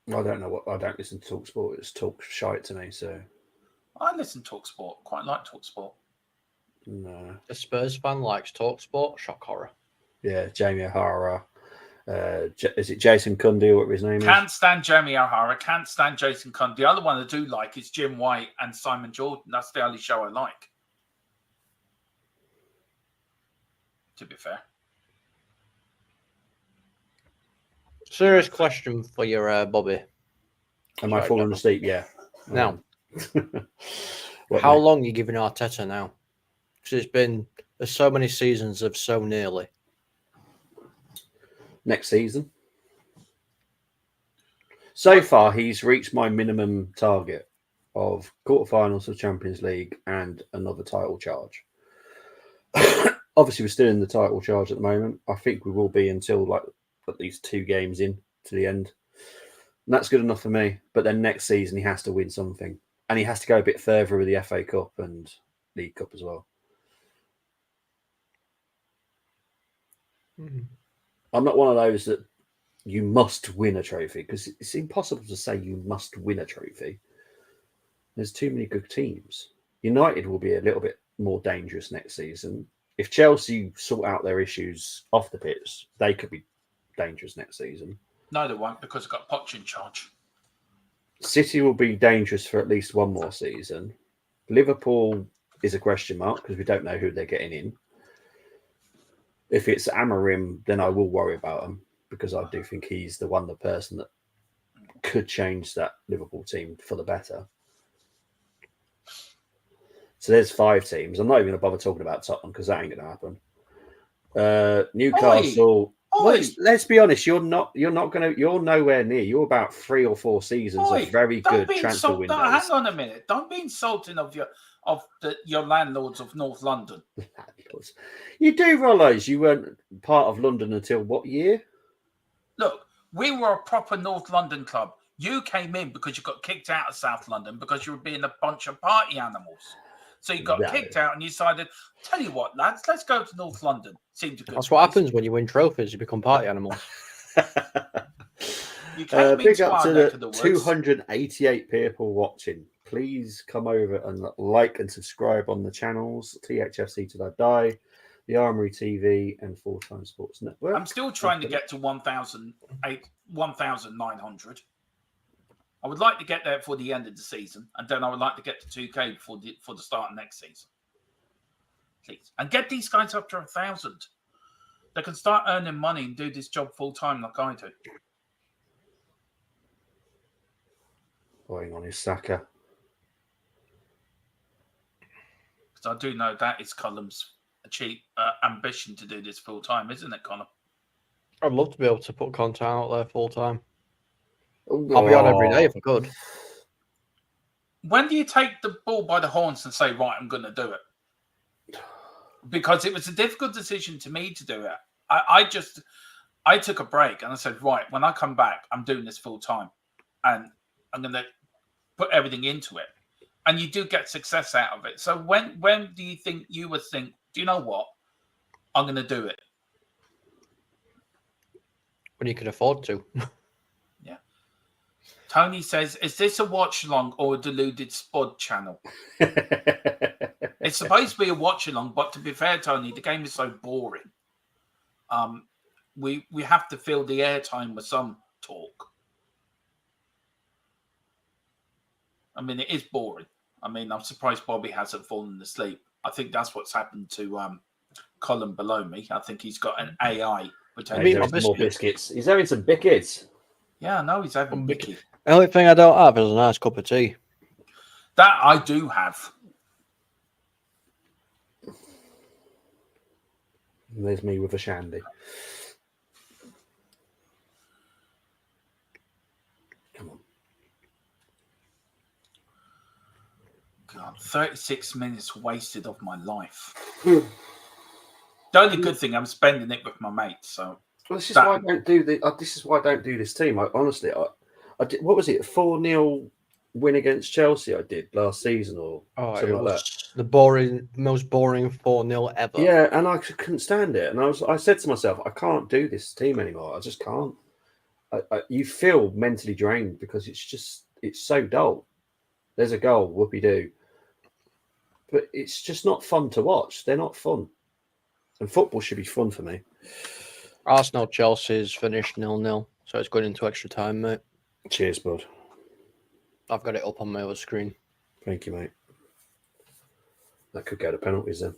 I don't know I don't listen to Talk Sport. It's talk shite to me. So I listen to Talk Sport. Quite like Talk Sport. No. A Spurs fan likes TalkSport. Shock horror. Yeah, Jamie O'Hara. Is it Jason Cundy or whatever his name is? Can't stand Jamie O'Hara. Can't stand Jason Cundy. The other one I do like is Jim White and Simon Jordan. That's the only show I like. To be fair. Serious question for your Bobby. Am I falling asleep? Yeah. Now, How long are you giving Arteta now? Because there's so many seasons of so nearly. Next season. So far, he's reached my minimum target of quarterfinals of Champions League and another title charge. Obviously, we're still in the title charge at the moment. I think we will be until at least 2 games in to the end. And that's good enough for me. But then next season, he has to win something. And he has to go a bit further with the FA Cup and League Cup as well. Mm-hmm. I'm not one of those that you must win a trophy, because it's impossible to say you must win a trophy. There's too many good teams. United will be a little bit more dangerous next season. If Chelsea sort out their issues off the pitch, they could be dangerous next season. No, they won't, because they've got Poch in charge. City will be dangerous for at least one more season. Liverpool is a question mark, because we don't know who they're getting in. If it's Amorim, then I will worry about him, because I do think he's the person that could change that Liverpool team for the better. So there's 5 teams. I'm not even going to bother talking about Tottenham, because that ain't going to happen. Newcastle. Well, let's be honest. You're nowhere near. You're about 3 or 4 seasons of very good transfer windows. Hang on a minute. Don't be insulting of your landlords of North London. You do realise you weren't part of London until what year? Look, we were a proper North London club. You came in because you got kicked out of South London because you were being a bunch of party animals. So you got kicked out and you decided, tell you what, lads, let's go to North London. Seems a good That's what happens when you win trophies. You become party animals. You came big into up to the 288 people watching. Please come over and like and subscribe on the channels. THFC Till I Die, The Armory TV, and Full Time Sports Network. I'm still trying to get to 1,900. I would like to get there before the end of the season, and then I would like to get to 2K before the start of next season. Please. And get these guys up to 1,000. They can start earning money and do this job full time like I do. Going on his Saka. Because I do know that is Cullum's ambition to do this full time, isn't it, Connor? I'd love to be able to put content out there full time. I'll be on every day if I could. When do you take the ball by the horns and say, right, I'm going to do it? Because it was a difficult decision to me to do it. I took a break and I said, right, when I come back, I'm doing this full time and I'm going to put everything into it. And you do get success out of it. So when do you think you would think, do you know what? I'm going to do it. When you can afford to. Yeah. Tony says, is this a watch-along or a deluded spud channel? It's supposed to be a watch-along, but to be fair, Tony, the game is so boring. We have to fill the airtime with some talk. I mean, it is boring. I mean, I'm surprised Bobby hasn't fallen asleep. I think that's what's happened to Colin below me. I think he's got an AI. He's having some more biscuits. He's having some biscuits. Yeah, I know he's having Bicky. The only thing I don't have is a nice cup of tea. That I do have. And there's me with a shandy. Come on. God, 36 minutes wasted of my life. The only good thing, I'm spending it with my mates. So Well, this is why I don't do this is why I don't do this team. I honestly, I did. What was it? 4-0 win against Chelsea. I did last season or something it like that. was the most boring 4-0 ever. Yeah, and I couldn't stand it. And I said to myself, I can't do this team anymore. I just can't. You feel mentally drained because it's so dull. There's a goal, whoopee doo. But it's just not fun to watch. They're not fun. And football should be fun for me. Arsenal Chelsea's finished 0-0, so it's going into extra time, mate. Cheers, bud. I've got it up on my other screen. Thank you, mate. That could go to penalties then.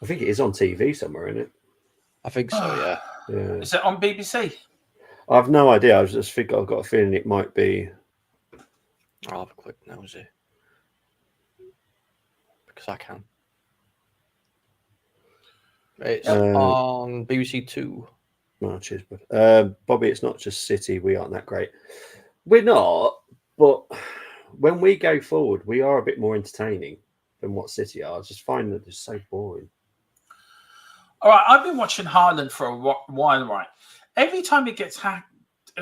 I think it is on TV somewhere, isn't it? I think so, yeah. Yeah. is it on BBC? I've no idea. I've got a feeling it might be. I'll have a quick nosy. Because I can. It's on BBC Two. Oh, cheers, bud. Bobby, it's not just City. We aren't that great. We're not, but when we go forward, we are a bit more entertaining than what City are. I just find that they're so boring. All right, I've been watching Haaland for a while, right? Every time he gets hacked,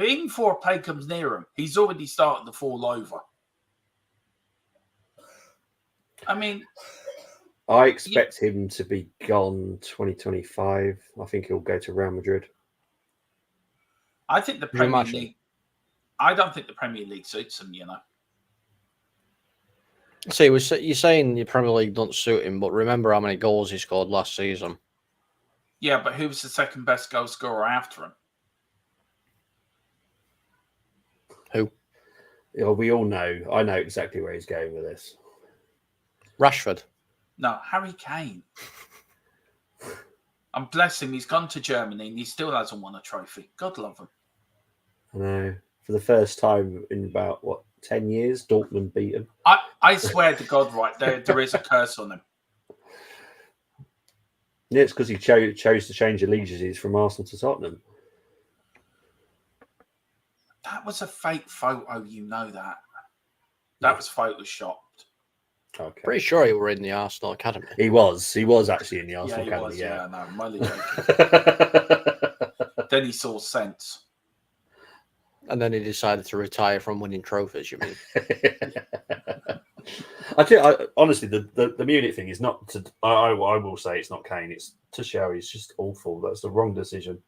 even before a play comes near him, he's already starting to fall over. I mean, I expect him to be gone 2025. I think he'll go to Real Madrid. I think the Premier League. I don't think the Premier League suits him. You know. See, you're saying the Premier League don't suit him, but remember how many goals he scored last season. Yeah, but who was the second best goal scorer after him? Who? Yeah, we all know. I know exactly where he's going with this. Rashford. No, Harry Kane. And bless him, he's gone to Germany and he still hasn't won a trophy. God love him. I know. For the first time in about 10 years, Dortmund beat him. I swear to God, right there is a curse on him. Yeah, it's because he chose to change allegiances from Arsenal to Tottenham. That was a fake photo, you know that. That was photoshopped. Okay. Pretty sure he were in the Arsenal academy. He was actually in the Arsenal academy. Yeah, no, I'm only joking. Then he saw sense. And then he decided to retire from winning trophies, you mean? Honestly, the Munich thing is not to. I will say it's not Kane. It's Tuchel. He's just awful. That's the wrong decision.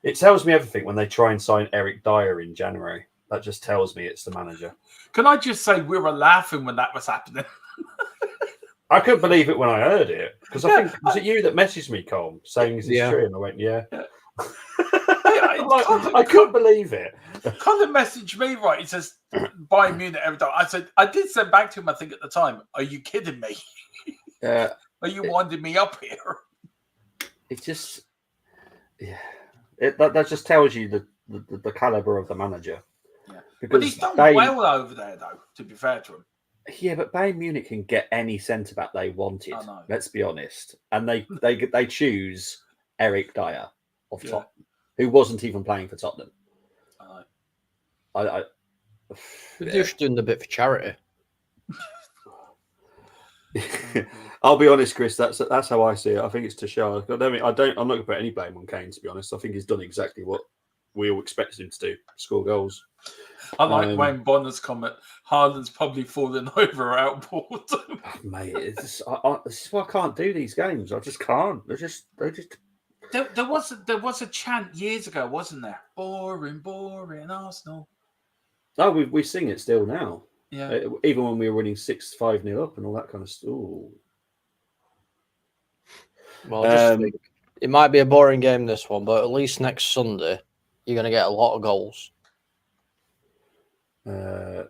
It tells me everything when they try and sign Eric Dyer in January. That just tells me it's the manager. Can I just say we were laughing when that was happening? I couldn't believe it when I heard it because I think was it you that messaged me, Colm, saying is this true? And I went, yeah. I couldn't believe it. Colin messaged me, right? He says, Bayern Munich every time. I said, I did send back to him, I think, at the time, are you kidding me? Are you winding me up here? It just, that just tells you the caliber of the manager. Yeah. Because but he's done well over there, though, to be fair to him. Yeah, but Bayern Munich can get any centre back they wanted. Let's be honest, and they choose Eric Dyer of Tottenham, who wasn't even playing for Tottenham. They're just doing a bit for charity. I'll be honest, Chris. That's how I see it. I think it's Tuchel. I'm not going to put any blame on Kane. To be honest, I think he's done exactly what we all expected him to do: score goals. I like Wayne Bonner's comment. Haaland's probably fallen over outboard. Mate, this is why I can't do these games. I just can't. They just. There was a chant years ago, wasn't there? Boring, Arsenal. Oh, we sing it still now. Yeah. Even when we were winning 5-0 up and all that kind of stuff. Well, just think, it might be a boring game, this one, but at least next Sunday, you're going to get a lot of goals. To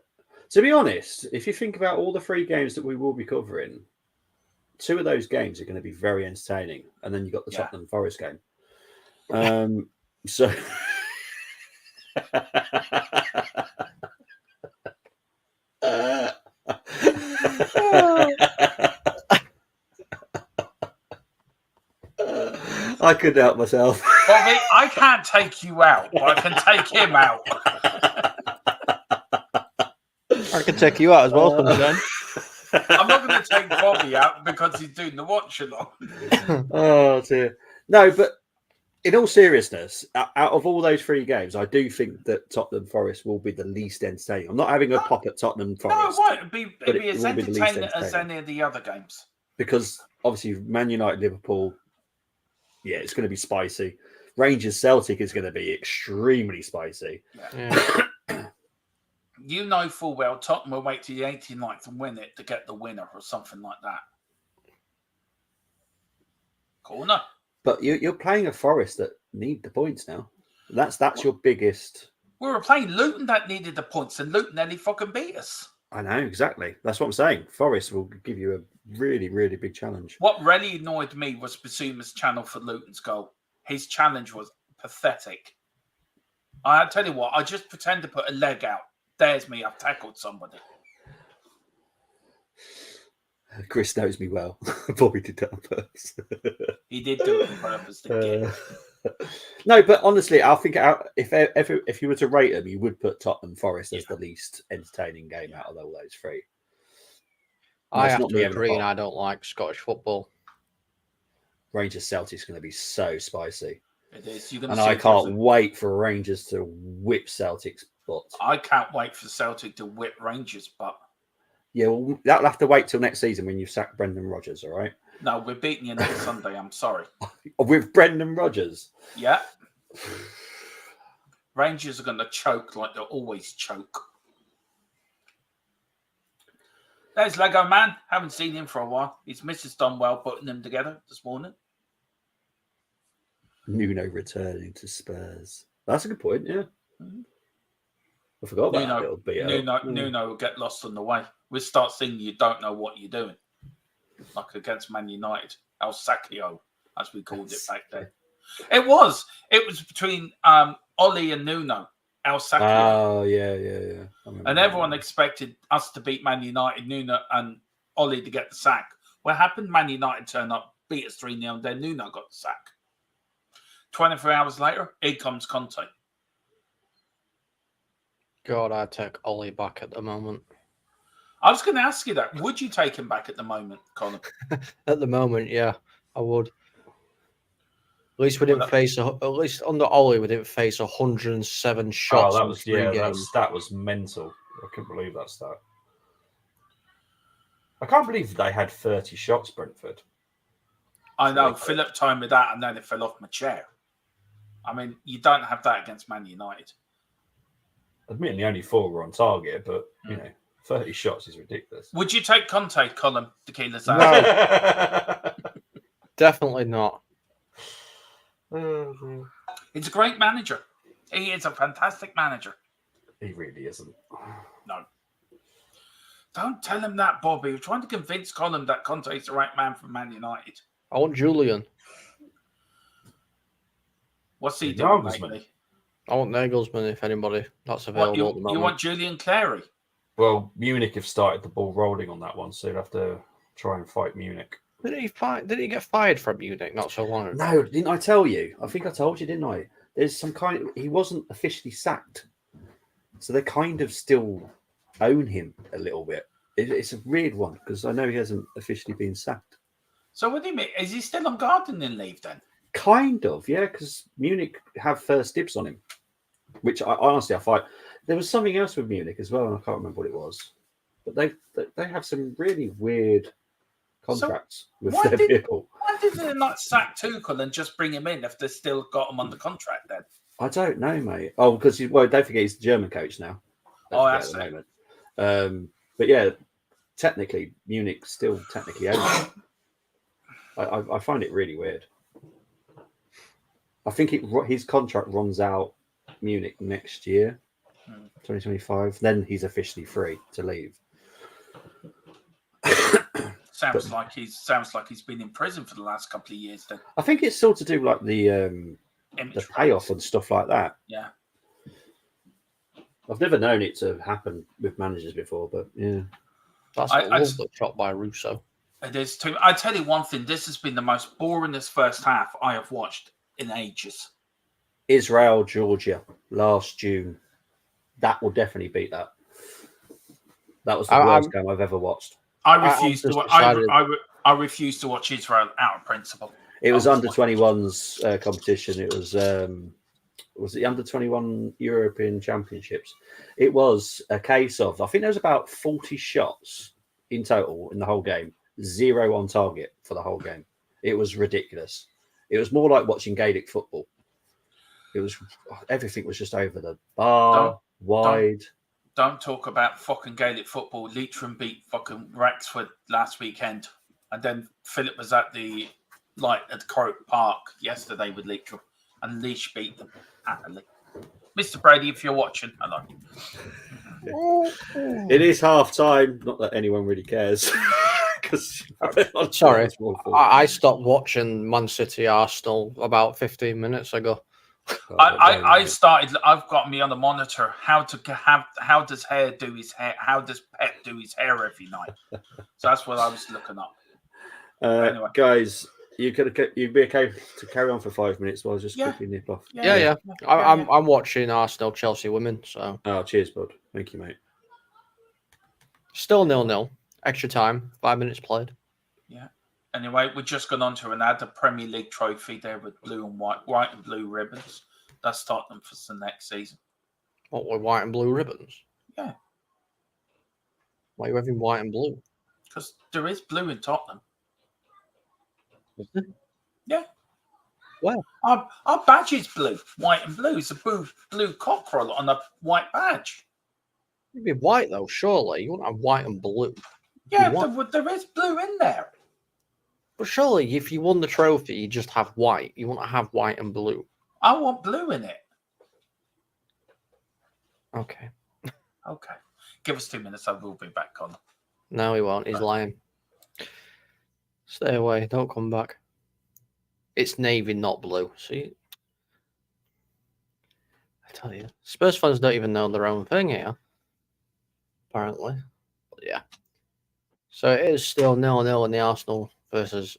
be honest, if you think about all the 3 games that we will be covering, 2 of those games are going to be very entertaining. And then you've got the Tottenham Forest game. So... I couldn't help myself. Bobby, I can't take you out, but I can take him out. I can take you out as well, Sunshine. I'm not going to take Bobby out because he's doing the watch along. Oh dear. No, but in all seriousness, out of all those 3 games, I do think that Tottenham Forest will be the least entertaining. I'm not having a pop at Tottenham No, Forest. it won't. It'd be but as it will be the least entertaining as entertaining. any of the other games. Because obviously Man United, Liverpool, yeah, it's going to be spicy. Rangers Celtic is going to be extremely spicy. Yeah. You know full well Tottenham will wait to the 89th and win it to get the winner or something like that. Corner. But you're playing a Forest that need the points now. That's your biggest. We were playing Luton that needed the points, and Luton nearly fucking beat us. I know, exactly. That's what I'm saying. Forest will give you a really, really big challenge. What really annoyed me was Basuma's channel for Luton's goal. His challenge was pathetic. I tell you what, I just pretend to put a leg out. There's me, I've tackled somebody. Chris knows me well. Bobby did that on purpose. He did do it on purpose. No, but honestly, I think if you were to rate them, you would put Tottenham Forest as the least entertaining game out of all those 3. I have to agree, and I don't like Scottish football. Rangers Celtic's going to be so spicy. It is. And I can't wait for Rangers to whip Celtic's butt. I can't wait for Celtic to whip Rangers' butt. Yeah, well, that'll have to wait till next season when you've sacked Brendan Rodgers, all right? No, we're beating you next Sunday. I'm sorry. With Brendan Rodgers? Yeah. Rangers are going to choke like they always choke. There's Lego Man. Haven't seen him for a while. His missus done well putting them together this morning. Nuno returning to Spurs. That's a good point, yeah. I forgot about that little bit. Nuno will get lost on the way. We'll start singing You Don't Know What You're Doing. Like against Man United. El Sacchio, as we called it back then. It was between Ollie and Nuno. El Sacchio. Oh, yeah. And everyone expected us to beat Man United, Nuno and Ollie to get the sack. What happened? Man United turned up, beat us 3-0, and then Nuno got the sack. 24 hours later, here comes Conte. God, I'd take Ollie back at the moment. I was going to ask you that. Would you take him back at the moment, Colin? At the moment, yeah, I would. At least we didn't face. At least under Ollie, we didn't face 107 shots. Oh, that was 3 games. that stat was mental. I couldn't believe that stat. I can't believe they had 30 shots, Brentford. I know. Philip told me that, and then it fell off my chair. I mean, you don't have that against Man United. Admittedly, only 4 were on target, but 30 shots is ridiculous. Would you take Conte, Colin, Tequila's out? No, definitely not. He's a great manager. He is a fantastic manager. He really isn't. No. Don't tell him that, Bobby. You're trying to convince Colin that Conte is the right man for Man United. I want Julian. What's he doing lately? I want Nagelsmann, if anybody. That's available at the moment. You want Julian Clary? Well, Munich have started the ball rolling on that one, so you'll have to try and fight Munich. Didn't he get fired from Munich not so long ago? No, didn't I tell you? I think I told you, didn't I? There's some kind of... He wasn't officially sacked. So they kind of still own him a little bit. It's a weird one, because I know he hasn't officially been sacked. So what do you mean? Is he still on gardening leave then? Kind of, yeah, because Munich have first dibs on him. Which I honestly find... There was something else with Munich as well, and I can't remember what it was. But they have some really weird contracts with their people. Why did they not sack Tuchel and just bring him in if they still got him on the contract then? I don't know, mate. Oh, because don't forget he's the German coach now. That's it. But yeah, technically Munich still technically owns it. I find it really weird. I think his contract runs out Munich next year, 2025. Then he's officially free to leave. Sounds like he's been in prison for the last couple of years. Then I think it's sort to do like the payoff and stuff like that. Yeah, I've never known it to happen with managers before, but yeah. That's I a lovely shot by Russo. It is too. I tell you one thing. This has been the most boringest first half I have watched in ages. Israel, Georgia, last June. That will definitely beat that. That was the worst game I've ever watched. I refuse to. I refuse to watch Israel out of principle. It was under 21s competition. It was the under 21 European Championships. It was a case of, I think there was about 40 shots in total in the whole game, 0 on target for the whole game. It was ridiculous. It was more like watching Gaelic football. It was, everything was just over the bar, wide. Don't talk about fucking Gaelic football. Leitrim beat fucking Wexford last weekend, and then Philip was at the at Croke Park yesterday with Leitrim, and Leash beat them happily. Mr. Brady, if you're watching, hello. It is half time. Not that anyone really cares. Sorry, I stopped watching Man City Arsenal about 15 minutes ago. I started. I've got me on the monitor. How does hair do his hair? How does Pep do his hair every night? So that's what I was looking up. Anyway, guys, you'd be okay to carry on for 5 minutes while I just quickly nip off. Yeah. I'm watching Arsenal Chelsea women. So cheers, bud. Thank you, mate. Still 0-0. Extra time. 5 minutes played. Yeah. Anyway, we're just gone on to another Premier League trophy there with blue and white and blue ribbons. That's Tottenham for the next season. What, with white and blue ribbons? Yeah. Why are you having white and blue? Because there is blue in Tottenham. Is there? Yeah. Where? Our badge is blue, white and blue. It's a blue cockerel on a white badge. It'd be white though, surely. You wouldn't have white and blue. Yeah, there is blue in there. But surely, if you won the trophy, you just have white. You wouldn't have white and blue. I want blue in it. Okay. Okay. Give us 2 minutes. I will be back on. No, he won't. He's lying. Stay away. Don't come back. It's navy, not blue. See? I tell you, Spurs fans don't even know their own thing here. Apparently. But yeah. So it is still 0-0 in the Arsenal versus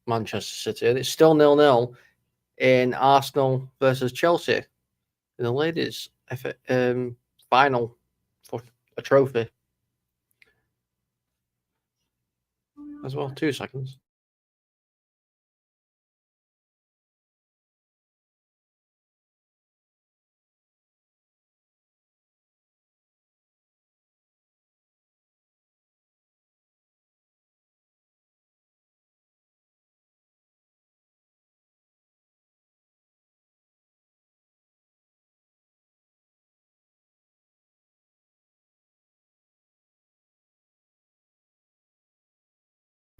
Manchester City. And it's still 0-0 in Arsenal versus Chelsea in the ladies' final for a trophy. As well, 2 seconds.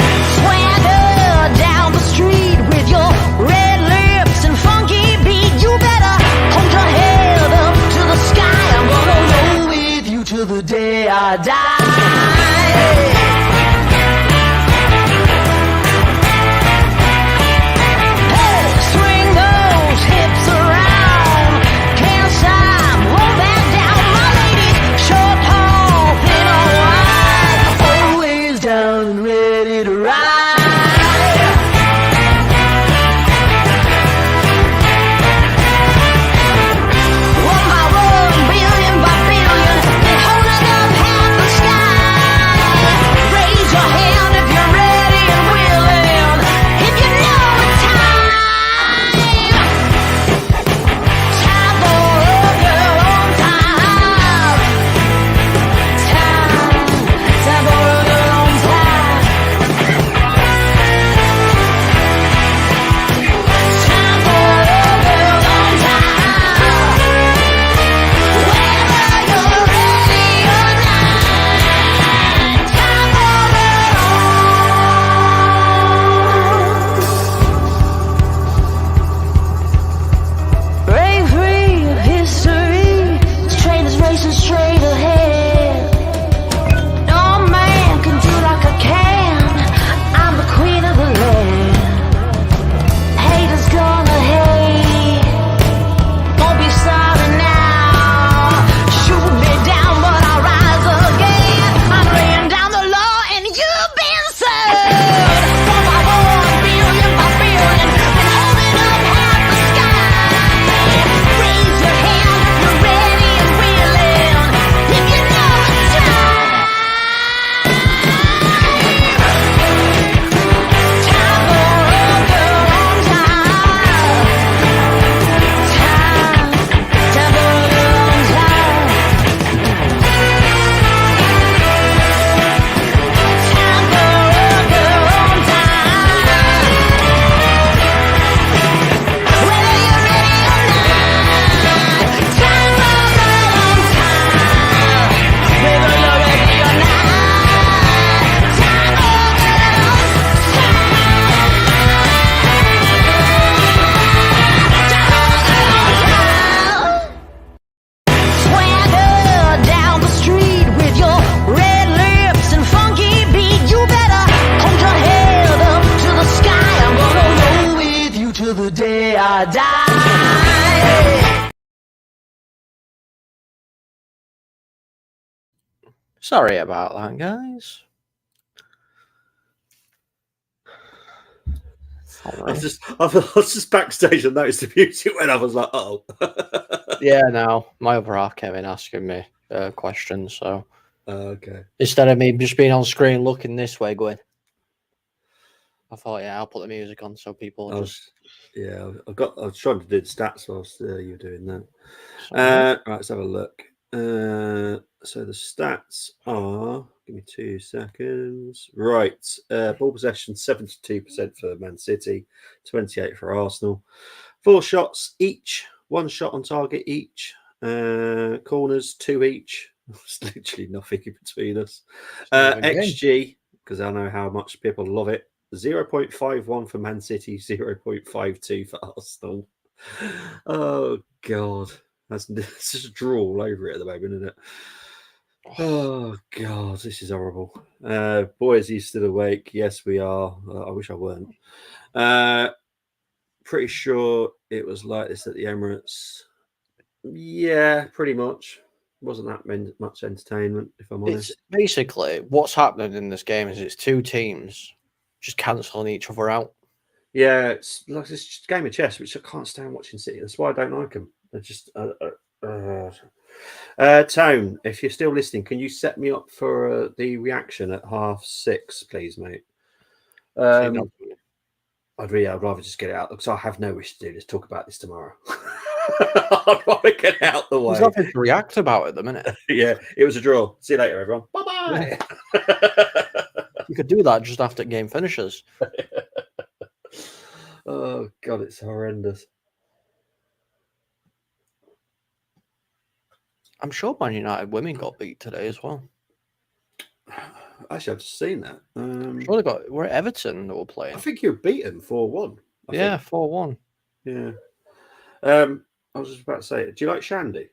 Swag till the day I die. Sorry about that, guys. I was just backstage and noticed the music went up. I was like, oh. Yeah, no, my other half came in asking me questions, so Okay. instead of me just being on screen looking this way, going, I thought, yeah, I'll put the music on so people I just. was trying to do the stats whilst you were doing that. Sorry. Right, let's have a look. So the stats are, give me 2 seconds. Right, ball possession 72% for Man City, 28 for Arsenal. 4 shots each, 1 shot on target each. Corners 2 each. It's literally nothing in between us. It's a game. XG, because I know how much people love it. 0.51 for Man City, 0.52 for Arsenal. Oh God, that's just a draw all over it at the moment, isn't it? Oh God, this is horrible. Boys, are you still awake? Yes, we are. I wish I weren't. Pretty sure it was like this at the Emirates. Yeah, pretty much. Wasn't that much entertainment, if I'm honest. It's basically what's happening in this game is it's two teams just cancelling each other out. Yeah, it's like this game of chess, which I can't stand watching City. That's why I don't like them. They're just. Tone, if you're still listening, can you set me up for the reaction at 6:30, please, mate? I'd rather just get it out because I have no wish to do this. Talk about this tomorrow. I'd rather get it out the way. There's nothing to react about at the minute. Yeah, it was a draw. See you later, everyone. Bye bye. You could do that just after game finishes. Oh God, it's horrendous. I'm sure Man United women got beat today as well. Actually, I've just seen that. Sure, we're at Everton that were playing. I think you're beaten 4-1. Yeah, 4-1. Yeah. I was just about to say, do you like Shandy?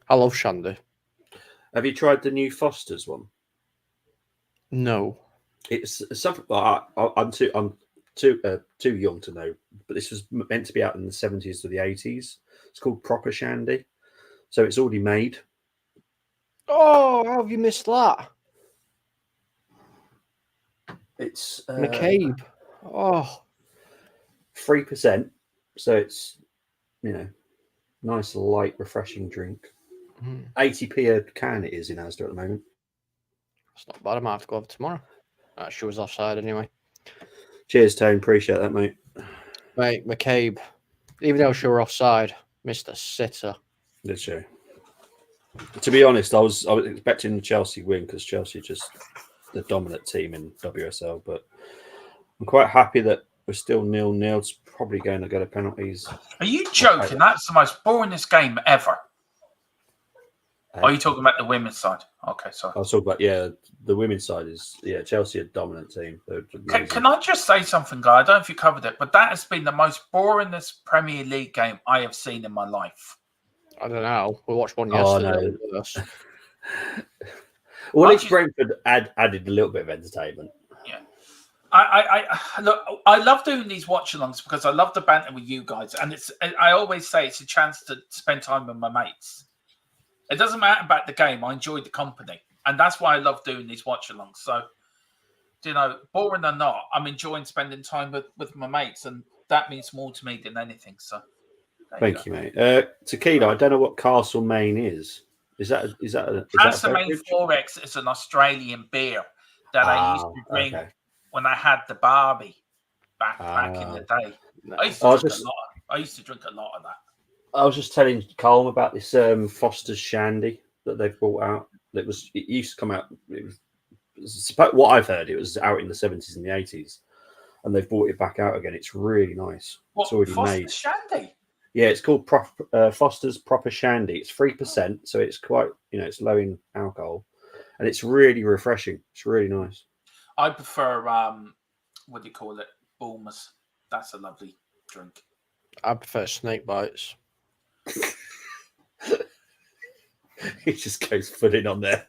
I love Shandy. Have you tried the new Foster's one? No. It's something. I'm too young to know, but this was meant to be out in the 70s to the 80s. It's called Proper Shandy, so it's already made. Oh, how have you missed that? It's McCabe. Oh, 3%, so it's nice, light, refreshing drink. 80p a can it is in Asda at the moment. it's not bad. I might have to go over tomorrow. She was offside anyway. Cheers, Tone. Appreciate that, mate. Mate, McCabe, even though she were offside, Mr. Sitter. Did she? To be honest, I was expecting Chelsea win because Chelsea are just the dominant team in WSL, but I'm quite happy that we're still 0-0. It's probably going to go to penalties. Are you joking? That's the most boringest game ever. Are you talking about the women's side? Okay, sorry. I was talking about, the women's side is, Chelsea a dominant team. Can I just say something, guy? I don't know if you covered it, but that has been the most boringest Premier League game I have seen in my life. I don't know. We watched one yesterday. Well, at least Brentford added a little bit of entertainment. Yeah. I love doing these watch-alongs because I love the banter with you guys, and I always say it's a chance to spend time with my mates. It doesn't matter about the game. I enjoy the company, and that's why I love doing these watch-alongs. So, boring or not, I'm enjoying spending time with my mates, and that means more to me than anything. So, thank you, mate. Tequila, I don't know what Castlemaine is. Is that Castlemaine 4X is an Australian beer that I used to drink when I had the Barbie back in the day. I used to drink a lot of that. I was just telling Colm about this Foster's Shandy that they've brought out. It used to come out. What I've heard, it was out in the 70s and the 80s, and they've brought it back out again. It's really nice. It's already Foster's made. Shandy? Yeah, it's called Foster's Proper Shandy. It's 3%, so it's quite, it's low in alcohol, and it's really refreshing. It's really nice. I prefer what do you call it? Bulmers. That's a lovely drink. I prefer snake bites. He just goes footing on there.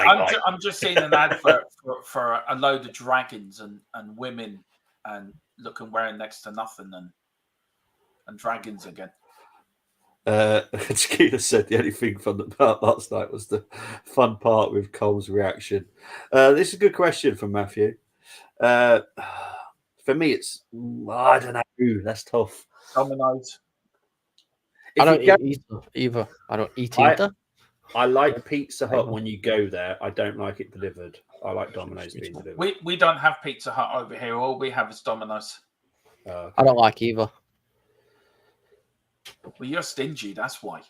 I'm just seeing an advert for a load of dragons and women and wearing next to nothing, and and dragons again. Tequila said the only thing fun about last night was the fun part with Cole's reaction. This is a good question from Matthew. For me, it's I don't know. That's tough. Dominoes. I don't If you eat either. I don't eat I- either. I like Pizza Hut Either. when you go there. I don't like it delivered. I like Domino's being delivered. We don't have Pizza Hut over here. All we have is Domino's. I don't like either. Well, you're stingy. That's why.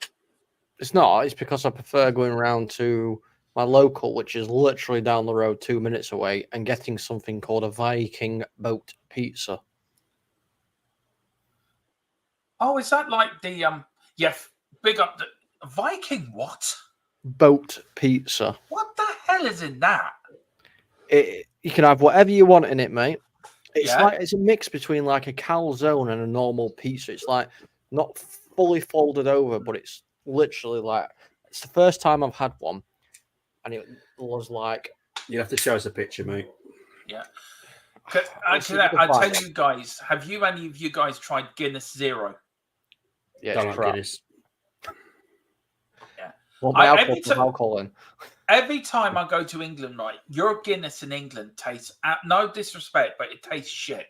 It's not. It's because I prefer going around to my local, which is literally down the road 2 minutes away, and getting something called a Viking boat pizza. Oh, is that like the big up the Viking what? Boat pizza. What the hell is in that? You can have whatever you want in it, mate. It's Yeah. like it's a mix between like a calzone and a normal pizza. It's like not fully folded over, but it's literally like it's the first time I've had one, and it was like You have to show us a picture, mate. Yeah. I I tell you guys, have any of you guys tried Guinness Zero? yeah, Don't it's like crap. Guinness. Yeah. Well, my I- alcohol, every alcohol in. Every time I go to England, right, your Guinness in England tastes, no disrespect, but it tastes shit.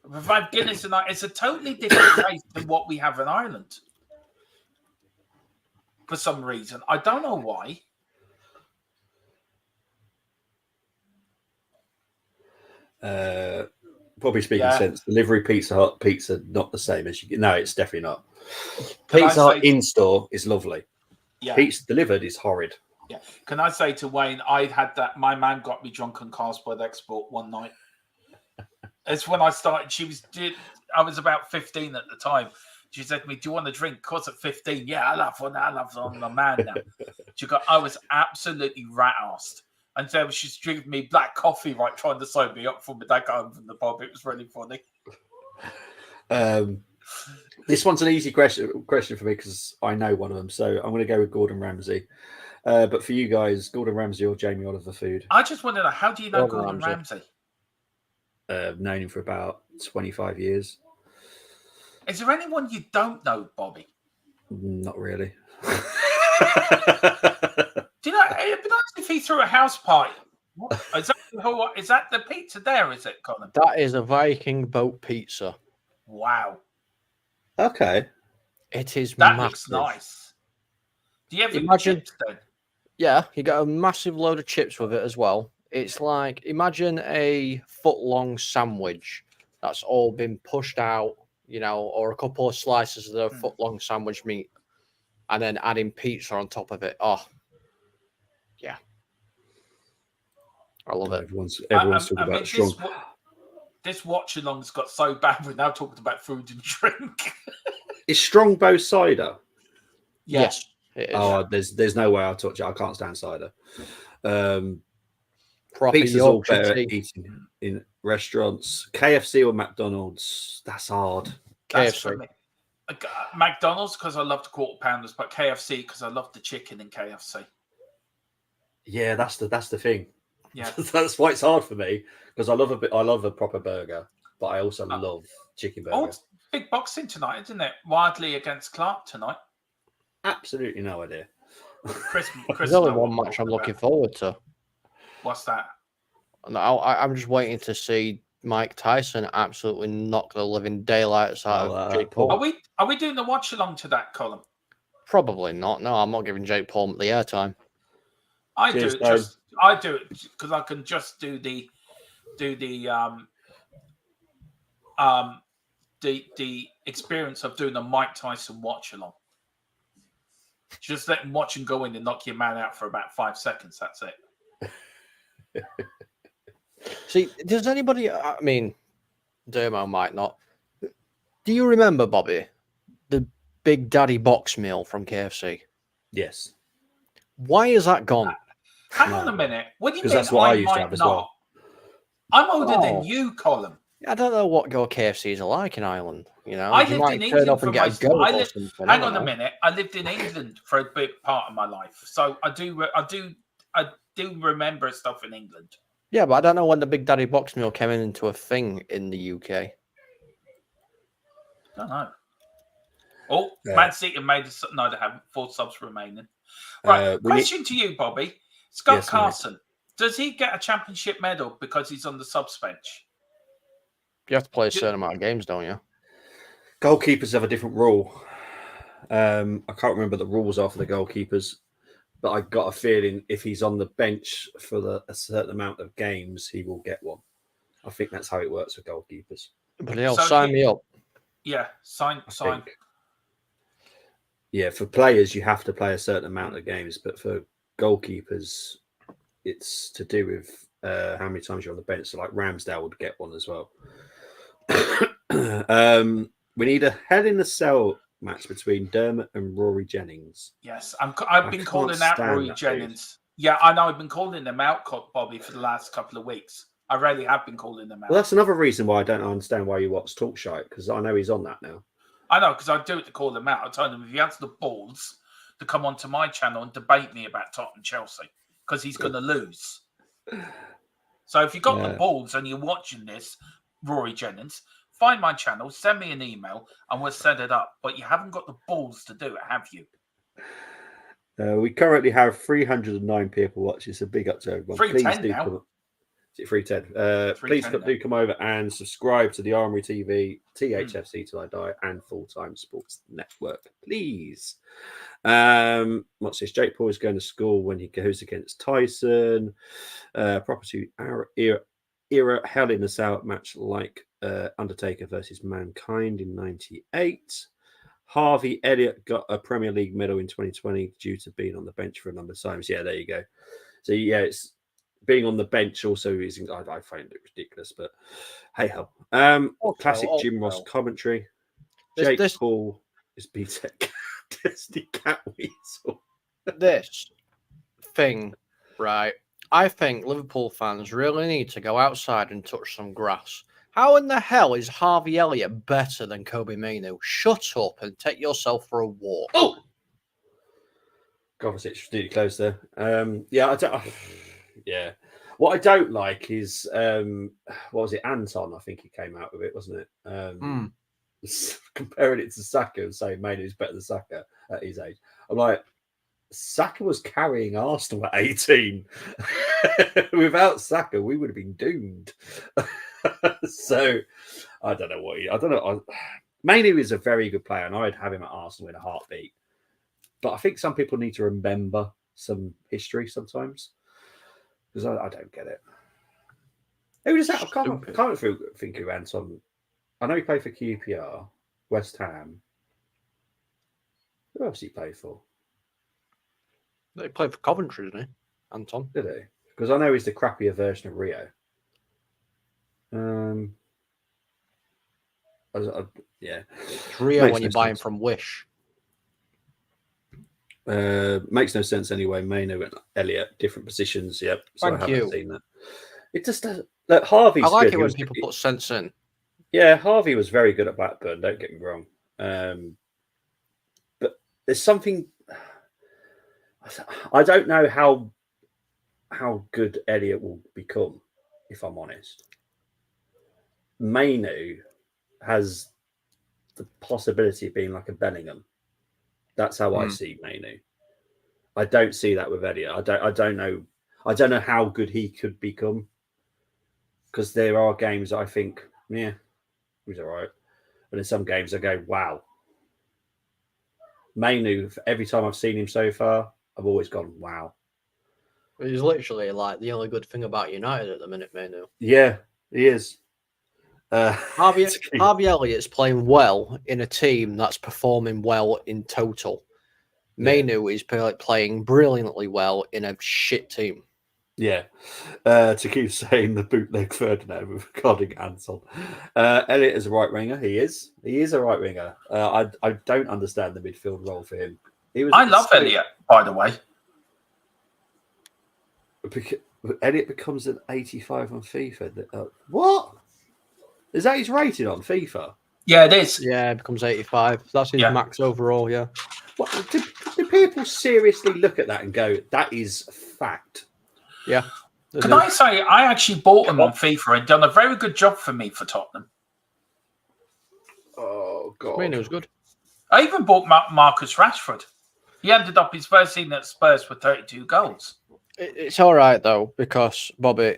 If I've had Guinness and it's a totally different taste than what we have in Ireland. For some reason. I don't know why. Probably speaking Yeah. sense. Delivery Pizza Hut pizza not the same as you. No, it's definitely not. Can I Pizza Hut say- in store is lovely. Yeah. Pizza delivered is horrid. Yeah. Can I say to Wayne, I had that. My man got me drunk on Carlsberg Export one night. It's when I started. I was about 15 at the time. She said to me, "Do you want a drink?" Of course, at 15, yeah, I love one. I'm a man now. I was absolutely rat-assed. And so she's drinking me black coffee, right, trying to sober me up for my dad got home from the pub. It was really funny. This one's an easy question for me because I know one of them. So I'm going to go with Gordon Ramsay. But for you guys, Gordon Ramsay or Jamie Oliver food? I just want to know, how do you know Gordon Gordon Ramsay? Known him for about 25 years. Is there anyone you don't know, Bobby? Not really. Do you know, it'd be nice if he threw a house party. Is that the pizza there, is it, Colin? That is a Viking boat pizza. Wow. Okay. It is That massive. looks nice. Do you have Imagine- chips then? Yeah, you got a massive load of chips with it as well. It's like, imagine a foot-long sandwich that's all been pushed out, or a couple of slices of the foot-long sandwich meat, and then adding pizza on top of it. Oh, yeah. I love it. Everyone's I talking mean, about strong. this watch-along's got so bad, we're now talking about food and drink. Is Strongbow cider? Yes, it is. Oh, there's no way I'll touch it. I can't stand cider. Proper Pizza's all Yorkshire better tea. eating in restaurants. KFC or McDonald's? That's hard. That's for KFC. me. McDonald's because I love the quarter pounders, but KFC because I love the chicken in KFC. Yeah, that's the thing. Yeah. That's why it's hard for me because I love a proper burger, but I also love chicken burger. Oh, it's big boxing tonight, isn't it? Wadley against Clark tonight. Absolutely no idea. Chris There's only know what one I'm match I'm talking looking about. forward to. What's that? And I'm just waiting to see Mike Tyson absolutely knock the living daylights out of Jake Paul. Are we doing the watch along to that, Colin? Probably not. No, I'm not giving Jake Paul the airtime. I Cheers, do it Dave. because I can just do the experience of doing a Mike Tyson watch along. Just let him watch and go in and knock your man out for about 5 seconds. That's it. See, does anybody? I mean, Dermo might not. Do you remember, Bobby, the Big Daddy box meal from KFC? Yes, Why is that gone? Hang on a minute. What do you 'Cause mean? that's what I used to might have as not? well. I'm older than Oh. you, Colin. I don't know what your KFCs are like in Ireland. I you lived might in turn England up for and get a most. goat or something. I Hang don't on a know. minute. I lived in England for a big part of my life, so I do remember stuff in England. Yeah, but I don't know when the Big Daddy box meal came into a thing in the UK. Don't know. Oh, Yeah. Man City made no, they haven't. 4 subs remaining. Right. Question to you, Bobby. Scott Yes, Carson. Mate. Does he get a championship medal because he's on the subs bench? You have to play a certain amount of games, don't you? Goalkeepers have a different rule. I can't remember the rules are for the goalkeepers, but I got a feeling if he's on the bench for a certain amount of games, he will get one. I think that's how it works for goalkeepers. But he'll sign me up. Yeah, sign. Yeah, for players, you have to play a certain amount of games, but for goalkeepers, it's to do with how many times you're on the bench. So, like Ramsdale would get one as well. We need a Hell in a Cell match between Dermot and Rory Jennings. Yes, I've been calling out Rory Jennings. Dude. Yeah, I know. I've been calling them out, Bobby, for the last couple of weeks. I really have been calling them out. Well, that's another reason why I don't understand why you watch Talkshite, because I know he's on that now. I know, because I do it to call them out. I told him if he has the balls to come onto my channel and debate me about Tottenham Chelsea, because he's going to lose. So if you've got the balls and you're watching this, Rory Jennings, find my channel, send me an email, and we'll set it up. But you haven't got the balls to do it, have you? We currently have 309 people watching, so big up to everyone. 310 now. Is it 310? Please do come over and subscribe to the Armory TV, THFC Till I Die, and Full Time Sports Network, please. What's this? Jake Paul is going to school when he goes against Tyson. Property era Hell in a Cell match like Undertaker versus Mankind in '98. Harvey Elliott got a Premier League medal in 2020 due to being on the bench for a number of times. Yeah, there you go. So yeah, it's being on the bench also is I find it ridiculous, but hey ho. Classic Jim Ross commentary. Jake Paul is BTEC Destiny Cat Weasel. This thing, right? I think Liverpool fans really need to go outside and touch some grass. How in the hell is Harvey Elliott better than Kobe Mainoo? Shut up and take yourself for a walk. Oh, God, it's really close there. Yeah, I don't. Yeah, what I don't like is what was it? Anton, I think he came out with it, wasn't it? Comparing it to Saka and saying Mainoo's better than Saka at his age. I'm like, Saka was carrying Arsenal at 18. Without Saka, we would have been doomed. So I don't know what I don't know. Mainoo is a very good player, and I'd have him at Arsenal in a heartbeat. But I think some people need to remember some history sometimes, because I don't get it. Who does that? I can't think who Anton. I know he played for QPR, West Ham. Who else did he play for? He played for Coventry, didn't he, Anton? Did he? Because I know he's the crappier version of Rio. Yeah. It's Rio when you buy him from Wish. Makes no sense anyway. Mainoo and Elliott, different positions. Yep. So Thank I haven't you. seen that. It just doesn't. Look, Harvey's I like good. it when people put sense in. Yeah, Harvey was very good at Blackburn. Don't get me wrong. But there's something. I don't know how good Elliott will become, if I'm honest. Mainoo has the possibility of being like a Bellingham. That's how I see Mainoo. I don't see that with Elliott. I don't know how good he could become, because there are games I think, yeah, he's all right. But in some games I go, wow. Mainoo, every time I've seen him so far, I've always gone, wow. He's literally like the only good thing about United at the minute, Mainoo. Yeah, he is. Harvey Elliott's playing well in a team that's performing well in total. Mainoo is playing brilliantly well in a shit team. Yeah. To keep saying the bootleg Ferdinand with recording Anton. Elliott is a right winger. He is a right winger. I don't understand the midfield role for him. I love Elliott, by the way. Elliott becomes an 85 on FIFA. What? Is that his rating on FIFA? Yeah, it is. Yeah, it becomes 85. That's his max overall, yeah. What, do people seriously look at that and go, that is fact? Yeah. Can I say, I actually bought him on FIFA and done a very good job for me for Tottenham. Oh, God. I mean, it was good. I even bought Marcus Rashford. He ended up his first season at Spurs with 32 goals. It's all right though, because Bobby,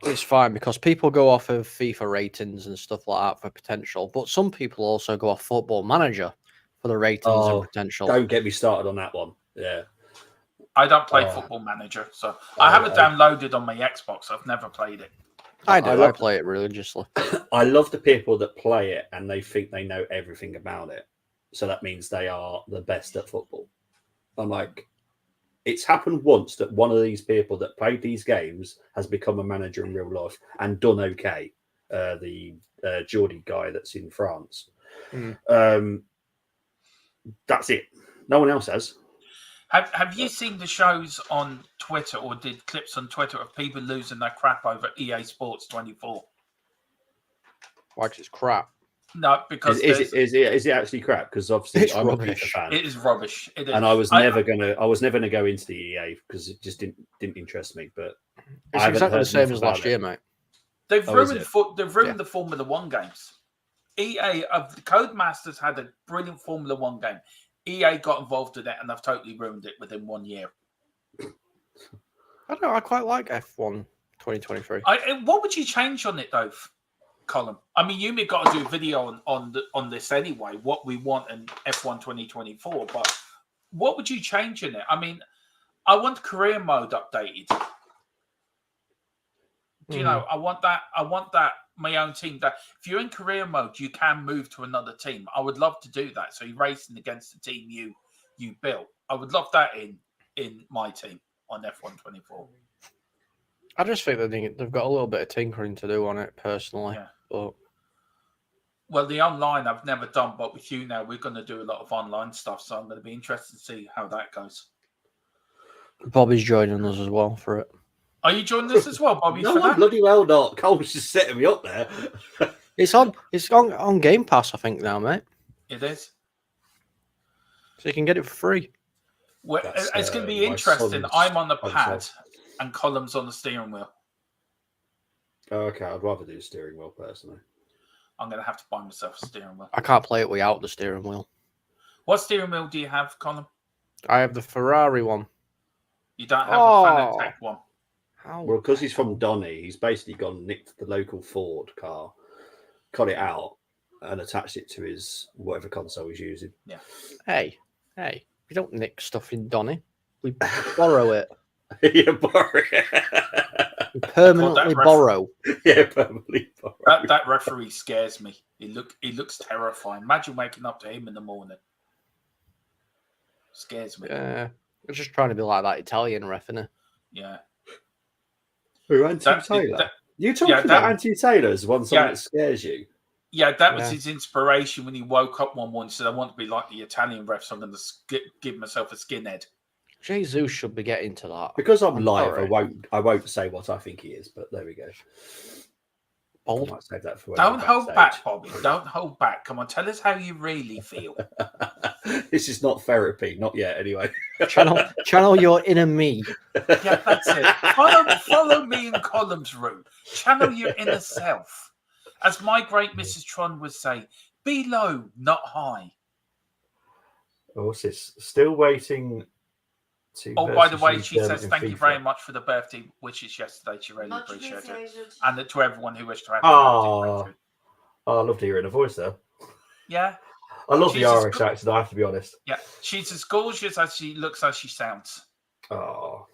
it's fine because people go off of FIFA ratings and stuff like that for potential, but some people also go off Football Manager for the ratings and potential. Don't get me started on that one. Yeah. I don't play Football Manager, so I have it downloaded on my Xbox. I've never played it. I do. I play it religiously. I love the people that play it and they think they know everything about it. So that means they are the best at football. I'm like, it's happened once that one of these people that played these games has become a manager in real life and done okay. The Geordie guy that's in France. That's it. No one else has. Have you seen the shows on Twitter or did clips on Twitter of people losing their crap over EA Sports 24? Why? 'Cause it's crap. No, because is it actually crap? Because obviously It's I'm rubbish. a FIFA fan. it is rubbish. It is. And I was never gonna go into the EA because it just didn't interest me. But It's exactly the same as last year, mate. They've ruined the Formula One games. EA of the Codemasters had a brilliant Formula One game. EA got involved in it and they've totally ruined it within 1 year. I don't know. I quite like F1 2023. What would you change on it though, Colin? I mean, you may got to do a video on this anyway. What we want in F1 2024, but what would you change in it? I mean, I want career mode updated. Do you know? I want that my own team. That if you're in career mode, you can move to another team. I would love to do that. So you're racing against the team you built. I would love that in my team on F1 24. I just think that they've got a little bit of tinkering to do on it personally. Yeah. But well, the online I've never done, but with you now, we're going to do a lot of online stuff. So I'm going to be interested to see how that goes. Bobby's joining us as well for it. Are you joining us as well, Bobby? No, I'm bloody well not. Cole's just setting me up there. It's on Game Pass, I think now, mate. It is. So you can get it for free. Well, it's going to be interesting. I'm on the pad and Column's on the steering wheel. Okay, I'd rather do steering wheel personally. I'm going to have to buy myself a steering wheel. I can't play it without the steering wheel. What steering wheel do you have, Colin? I have the Ferrari one. You don't have a Fanatec one? How? Well, because he's from Donny, he's basically gone nicked the local Ford car, cut it out, and attached it to his whatever console he's using. Yeah. Hey, we don't nick stuff in Donny. We borrow it. Yeah, borrow it. We permanently borrow. Yeah, permanently borrow. That referee scares me. He looks terrifying. Imagine waking up to him in the morning. Scares me. Yeah, we're just trying to be like that Italian ref, innit? Yeah. Who, Anthony Taylor? You talking about Anthony Taylor as one song that scares you? Yeah, that was his inspiration when he woke up one morning and said, I want to be like the Italian ref, so I'm going to give myself a skinhead. Jesus should be getting to that. Because I'm live, I won't say what I think he is, but there we go. Bold. I might save that for Don't hold back, Bobby. Don't hold back. Come on, tell us how you really feel. This is not therapy, not yet, anyway. Channel your inner me. Yeah, that's it. Follow me in Column's route. Channel your inner self. As my great Mrs. Tron would say, be low, not high. Oh, what's this? Still waiting to... Oh, by the way, she says thank you very much for the birthday wishes yesterday. She really appreciates it. And to everyone who wished to have a birthday. I love to hear in a voice, though. Yeah. I love the Irish accent, I have to be honest. Yeah, she's as gorgeous as she looks, as she sounds. Oh.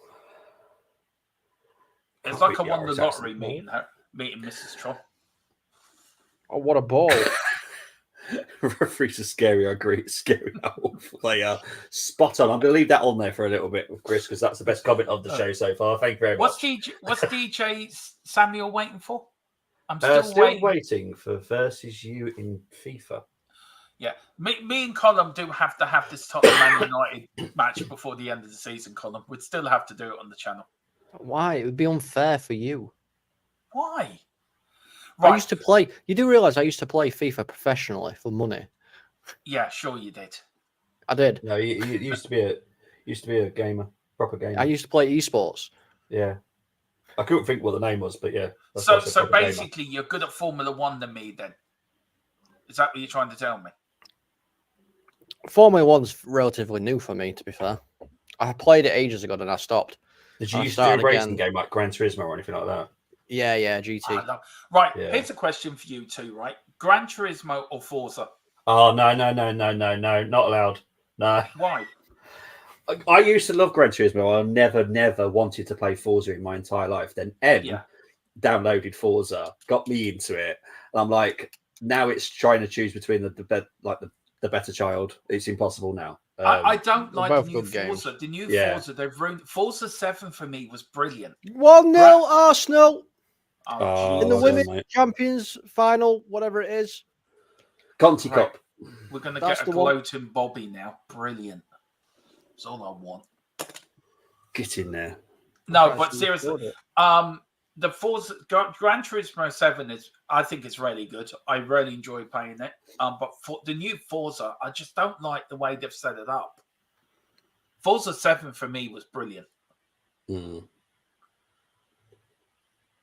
It's like I won the lottery meeting Mrs. Tron. Oh, what a ball. Referees are scary, I agree. It's scary how awful they are. Spot on. I'm going to leave that on there for a little bit with Chris, because that's the best comment of the show so far. Thank you very much. What's DJ Samuel waiting for? I'm still waiting for versus you in FIFA. Yeah, me and Colin do have to have this Tottenham Man United match before the end of the season, Colin. We'd still have to do it on the channel. Why? It would be unfair for you. Why? Right. I used to play. You do realise I used to play FIFA professionally for money. Yeah, sure you did. I did. No, you used to be a gamer, proper gamer. I used to play esports. Yeah, I couldn't think what the name was, but yeah. So basically, you're good at Formula One than me, then. Is that what you're trying to tell me? Formula One's relatively new for me, to be fair. I played it ages ago, then I stopped. Did you I used to do a started racing again. game like Gran Turismo or anything like that? Yeah, GT. Right, Yeah. here's a question for you two, right? Gran Turismo or Forza? Oh, no, not allowed. No. Why? I used to love Gran Turismo. I never wanted to play Forza in my entire life. Then Yeah. downloaded Forza, got me into it. And I'm like, now it's trying to choose between the better child. It's impossible now. I don't like the both new good games. Forza. The new Yeah. Forza, they've ruined. Forza 7 for me was brilliant. 1-0 Arsenal Oh, in the well done, Women's mate. Champions final, whatever it is. Conti Right. Cup. We're going to That's get a the one. gloating Bobby now. Brilliant. That's all I want. Get in there. No, but seriously, the Forza Gran Turismo 7 I think it's really good. I really enjoy playing it. But for the new Forza, I just don't like the way they've set it up. Forza 7 for me was brilliant. Mm.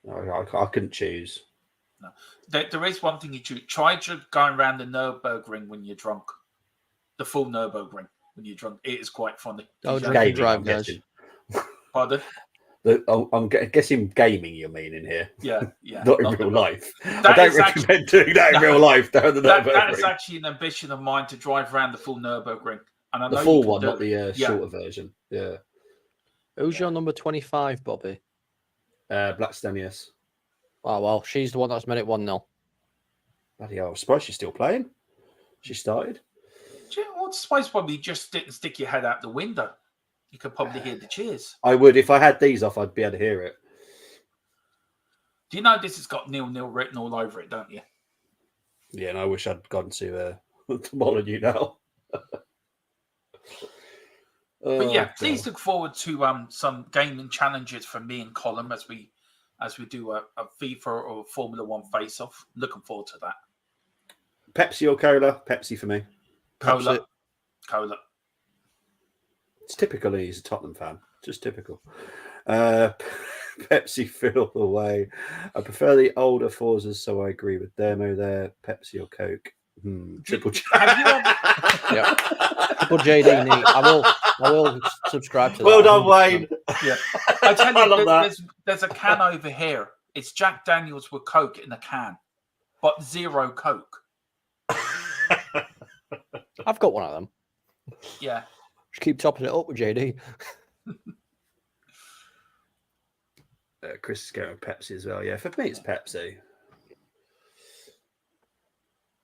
I couldn't choose. No. There is one thing you choose. Try going around the Nürburgring when you're drunk. The full Nürburgring when you're drunk. It is quite funny. Oh, DJ. drink and Gaming, drive, I'm guys. guessing. Pardon? I'm guessing gaming you mean in here. Yeah. Not in real life. I That don't is recommend doing that in real life down the That Nürburgring. is actually an ambition of mine to drive around the full Nürburgring. And I know The you full can one, do not it. the shorter version. Yeah. Who's your number 25, Bobby? Blackstone, Oh, well, she's the one that's made it 1-0. Bloody hell, I suppose she's still playing. She started. Do you know what? I suppose probably just stick your head out the window. You could probably hear the cheers. I would, if I had these off, I'd be able to hear it. Do you know this has got 0-0 written all over it, don't you? Yeah, and I wish I'd gone to Molyneux now. But yeah, Oh, please God. look forward to some gaming challenges from me and Colin as we do a FIFA or Formula One face-off. Looking forward to that. Pepsi or cola? Pepsi for me. Cola. Pepsi. Cola. It's typical he's a Tottenham fan. Just typical. Pepsi fill the way. I prefer the older Forzas, so I agree with Demo there. Pepsi or Coke? Triple J. Have you ever... Yeah. Triple JD neat. I will subscribe to that. Well done, 100%. Wayne. Yeah. I tell I you, love that. there's a can over here. It's Jack Daniels with Coke in a can, but zero Coke. I've got one of them. Yeah. Just keep topping it up with JD. Chris is going with Pepsi as well. Yeah, for me, it's Pepsi.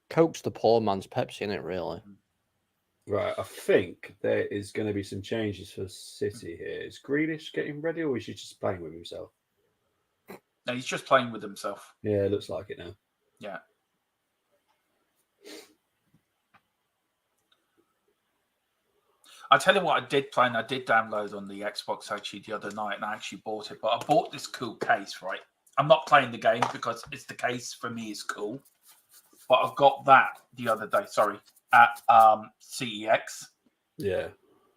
Coke's the poor man's Pepsi, isn't it, really? Right, I think there is going to be some changes for City here. Is Grealish getting ready, or is he just playing with himself? No, he's just playing with himself. Yeah, it looks like it now. Yeah. I tell you what I did play, and I did download on the Xbox actually the other night, and I actually bought it. But I bought this cool case, right? I'm not playing the game because it's the case for me is cool. But I got that the other day, at CEX. Yeah.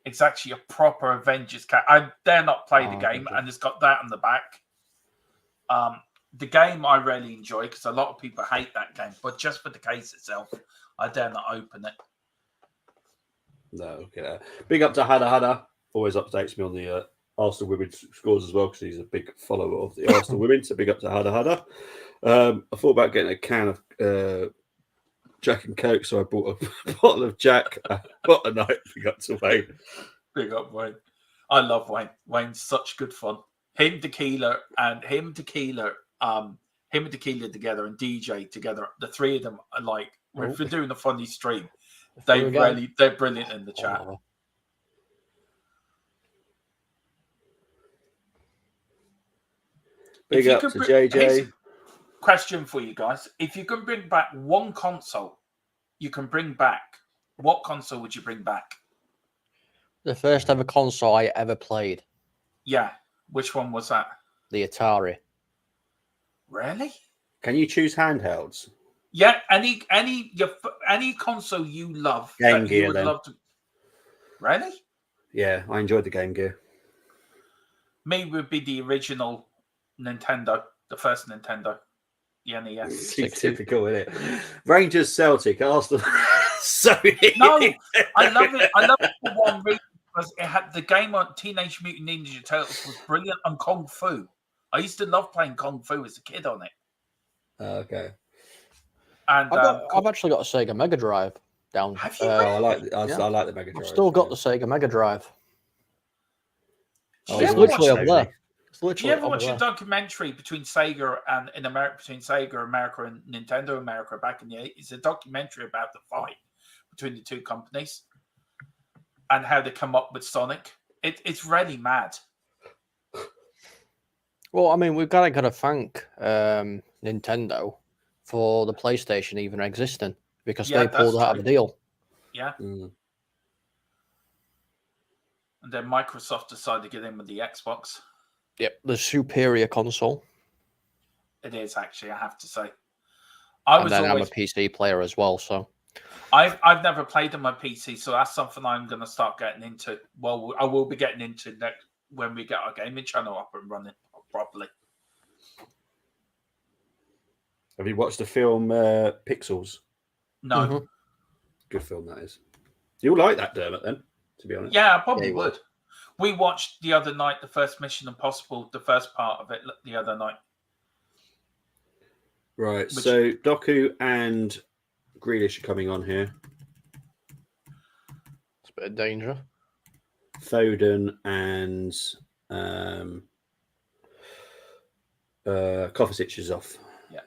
It's actually a proper Avengers cat. I dare not play the game, okay. and it's got that on the back. The game I really enjoy because a lot of people hate that game, but just for the case itself, I dare not open it. No, okay. Big up to Hada. Always updates me on the Arsenal women's scores as well because he's a big follower of the Arsenal women. So big up to Hada. I thought about getting a can of Jack and Coke, so I bought a bottle of Jack. What a night! Big up to Wayne. Big up Wayne. I love Wayne. Wayne's such good fun. Him tequila together and DJ together. The three of them are like, if we're doing a funny stream, they're brilliant in the chat. Oh. Big up to JJ. Here's a question for you guys. If you can bring back one console, what console would you bring back? The first ever console I ever played. Yeah. Which one was that? The Atari. Really? Can you choose handhelds? Yeah, any console you love Game that Gear, you would then. love to. Really? Yeah, I enjoyed the Game Gear. Me would be the original Nintendo, the first Nintendo. the NES. It's typical, isn't it? Rangers, Celtic, Arsenal. So No, I love it. I love it for one reason, because it had the game on Teenage Mutant Ninja Turtles was brilliant, and Kung Fu. I used to love playing Kung Fu as a kid on it. Okay. And I've actually got a Sega Mega Drive down. Have you I like Yeah. the Mega Drive. I've still got the Sega Mega Drive. Did Oh, you It's ever literally watch over Sony. there. It's Do you literally ever over watch a there. documentary between Sega and in America, between Sega America and Nintendo America back in the 80s? It's a documentary about the fight between the two companies and how they come up with Sonic. It's really mad. Well, I mean, we've got to thank Nintendo for the PlayStation even existing, because Yeah, they pulled that's out of true. the deal. Yeah. Mm. And then Microsoft decided to get in with the Xbox. Yep, the superior console. It is actually, I have to say. I'm a PC player as well, so I've never played on my PC, so that's something I'm going to start getting into. Well, I will be getting into next when we get our gaming channel up and running properly. Have you watched the film Pixels? No. Mhm. Good film that is. You'll like that, Dermot, then, to be honest. Yeah, I probably Yeah, you will. would. We watched the other night the first Mission Impossible, the first part of it the other night. Right, so Doku and Grealish are coming on here. it's a bit of danger. Foden and Kovacic is off. Yeah.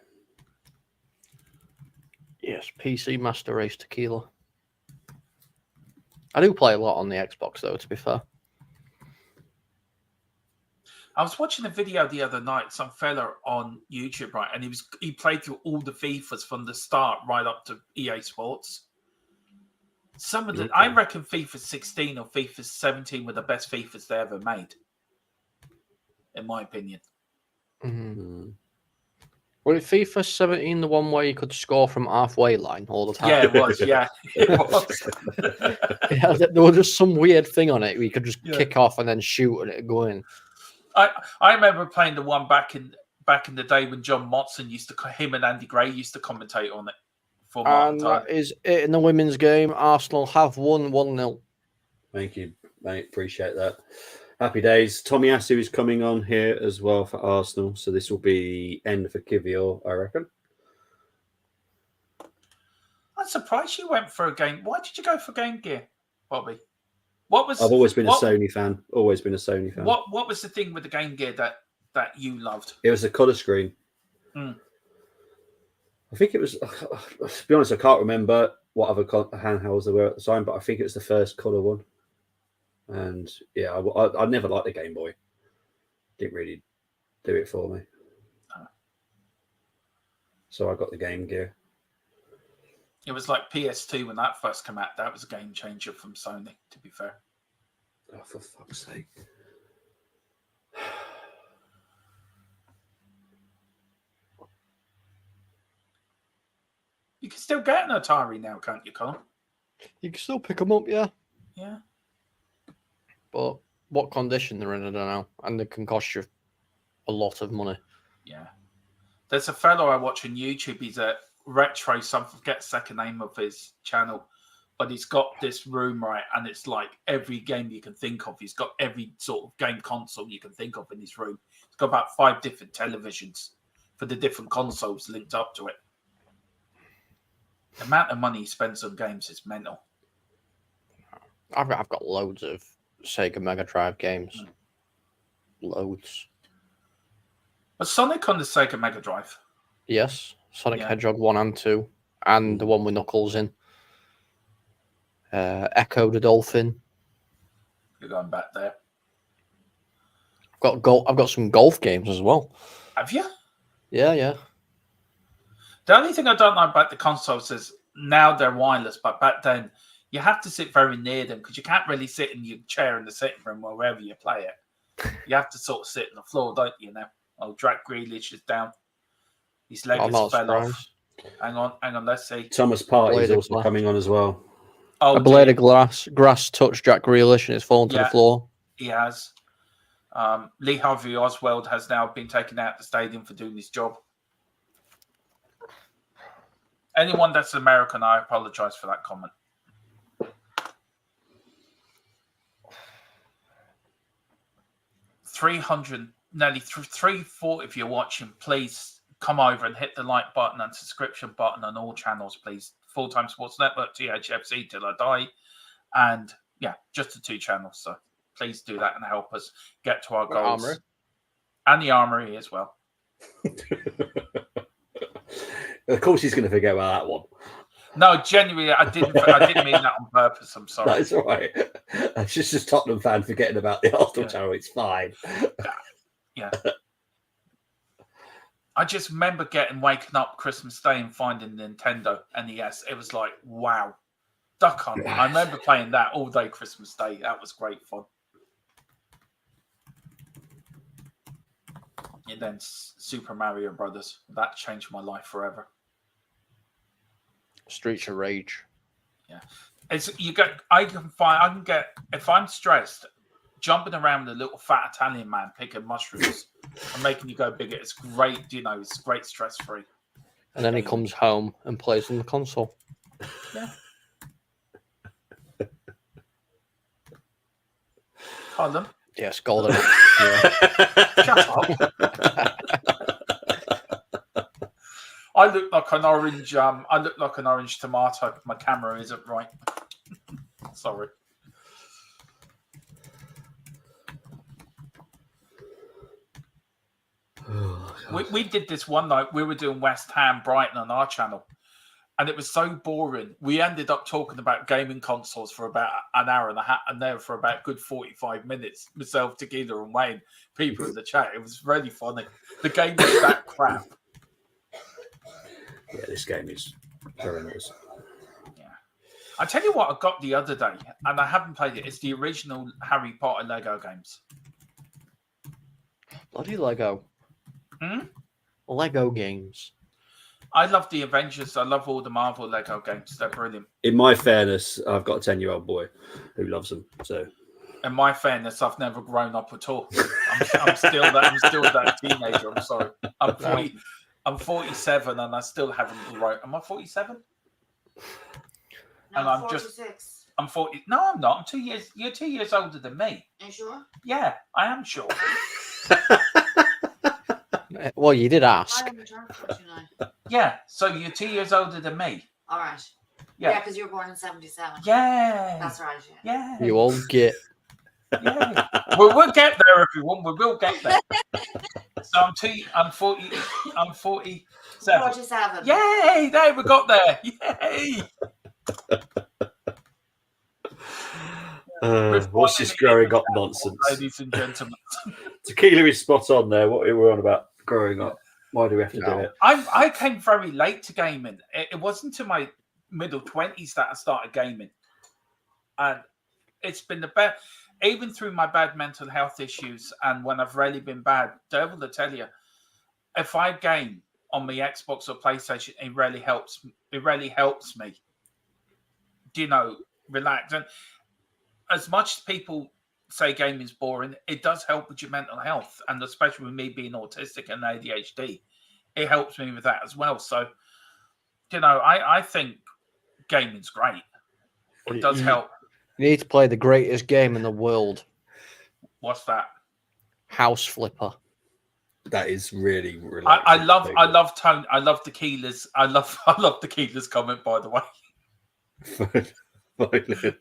Yes, PC Master Race Tequila. I do play a lot on the Xbox, though, to be fair. I was watching a video the other night, some fella on YouTube, right, and he played through all the FIFAs from the start right up to EA Sports. Some of the, I reckon FIFA 16 or FIFA 17 were the best FIFAs they ever made, in my opinion. Mm. Was FIFA 17 the one where you could score from halfway line all the time? Yeah, it was. Yeah, it was. Yeah, there was just some weird thing on it where you could just Yeah. kick off and then shoot and it go in. I remember playing the one back in the day when John Motson him and Andy Gray used to commentate on it. For And time. that is it in the women's game. Arsenal have won 1-0. Thank you, mate. Appreciate that. Happy days. Tomiyasu is coming on here as well for Arsenal, so this will be end for Kivior, I reckon. I'm surprised you went for a game. Why did you go for Game Gear, Bobby? I've always been a Sony fan. Always been a Sony fan. What was the thing with the Game Gear that you loved? It was a colour screen. Hmm. I think it was. To be honest, I can't remember what other handhelds there were at the time, but I think it was the first colour one. And yeah, I never liked the Game Boy. Didn't really do it for me. So I got the Game Gear. It was like PS2 when that first came out. That was a game changer from Sony, to be fair. Oh, for fuck's sake. You can still get an Atari now, can't you, Colin? You can still pick them up, yeah. Yeah. But what condition they're in, I don't know. And they can cost you a lot of money. Yeah. There's a fellow I watch on YouTube. He's a retro, I forget the second name of his channel, but he's got this room, right, and it's like every game you can think of. He's got every sort of game console you can think of in his room. He's got about 5 different televisions for the different consoles linked up to it. The amount of money he spends on games is mental. I've got loads of Sega Mega Drive games. Loads. Was Sonic on the Sega Mega Drive? Yes. Sonic Hedgehog 1 and 2. And the one with Knuckles in. Echo the Dolphin. You're going back there. I've got some golf games as well. Have you? Yeah. The only thing I don't like about the consoles is now they're wireless, but back then you have to sit very near them because you can't really sit in your chair in the sitting room or wherever you play it. You have to sort of sit on the floor, don't you now? Oh, Jack Grealish is down. His leg has fell off. Hang on, let's see. Thomas Partey is also coming on as well. A blade of grass touched Jack Grealish and it's fallen to the floor. He has. Lee Harvey Oswald has now been taken out of the stadium for doing his job. Anyone that's American, I apologize for that comment. 300, nearly 340 if you're watching, please come over and hit the like button and subscription button on all channels, please. Full-Time Sports Network, THFC Till I Die, and yeah, just the 2 channels. So please do that and help us get to our goals. Armory. And the Armory as well. Of course, he's going to forget about that one. No, genuinely, I didn't mean that on purpose. I'm sorry. That's all right. It's just a Tottenham fan forgetting about the Arsenal channel. It's fine. Yeah. I just remember waking up Christmas Day and finding Nintendo NES. It was like, wow. Duck Hunt. I remember playing that all day Christmas Day. That was great fun. And then Super Mario Brothers. That changed my life forever. Streets of Rage. Yeah. I can get if I'm stressed, jumping around with a little fat Italian man picking mushrooms and making you go bigger. It's great, it's great stress free. And then he comes home and plays on the console. Yeah. Pardon? Yes, golden. Shut up. I look like an orange. I look like an orange tomato. My camera isn't right. Sorry. We did this one night. We were doing West Ham Brighton on our channel, and it was so boring. We ended up talking about gaming consoles for about an hour and a half, and there for about a good 45 minutes. Myself, Tequila, and Wayne, people in the chat. It was really funny. The game was that crap. Yeah, this game is horrendous. Yeah. I tell you what I got the other day, and I haven't played it. It's the original Harry Potter Lego games. Bloody Lego. Lego games. I love the Avengers. I love all the Marvel Lego games. They're brilliant. In my fairness, I've got a 10-year-old boy who loves them. So, in my fairness, I've never grown up at all. I'm still that teenager. I'm sorry. I'm 47 and I still haven't grown. Am I 47? No, And I'm 46. I'm 40. No, I'm not. I'm 2 years. You're 2 years older than me. Are you sure? Yeah, I am sure. Well, you did ask. I am returned 49. Yeah, so you're 2 years older than me. All right. Yeah, Yeah, because you were born in 77. yeah. That's right. Yeah. You all get. Yeah. We'll get there, everyone. We will get there. So I'm 40. I'm 47. 47. Yay! There we got there. Yay! What's this growing up nonsense? Ladies and gentlemen. Tequila is spot on there. What we were on about growing up. Why do we have to do it? I came very late to gaming. It wasn't until my middle 20s that I started gaming. And it's been the best, even through my bad mental health issues and when I've really been bad, devil to tell you, if I game on my Xbox or PlayStation, it really helps me, relax. And as much as people say gaming's boring, it does help with your mental health. And especially with me being autistic and ADHD, it helps me with that as well. So, I think gaming's great. It does help. You need to play the greatest game in the world. What's that? House Flipper. That is really I love Tone. I love Tequila's. I love Tequila's comment, by the way.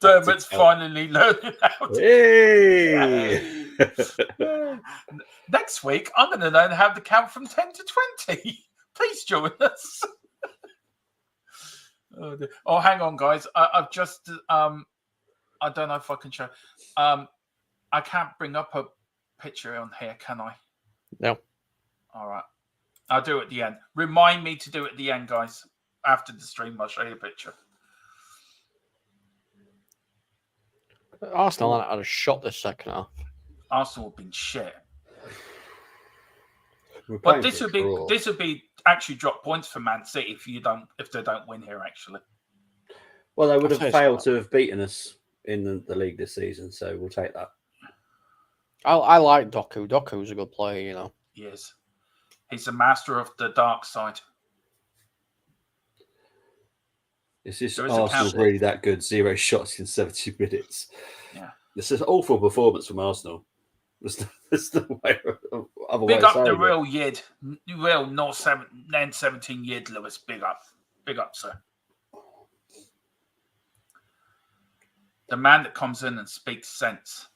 Dermot's finally learning how to. Hey! Next week, I'm going to learn how to count from 10 to 20. Please join us. Oh, hang on, guys. I've just. I don't know if I can show. I can't bring up a picture on here, can I? No. All right. I'll do it at the end. Remind me to do it at the end, guys. After the stream, I'll show you a picture. Arsenal had a shot this second half. Arsenal have been shit. But this would be actually drop points for Man City if they don't win here, actually. Well, they would have failed to have beaten us in the league this season, so we'll take that. I like Doku. Doku's a good player, He is. He's the master of the dark side. Is this There is a Arsenal count. really that good? 0 shots in 70 minutes. Yeah. This is an awful performance from Arsenal. There's no way, other way Big of up the saying it. real Yid. Real not 17 Yid, Lewis. Big up. Big up, sir. The man that comes in and speaks sense.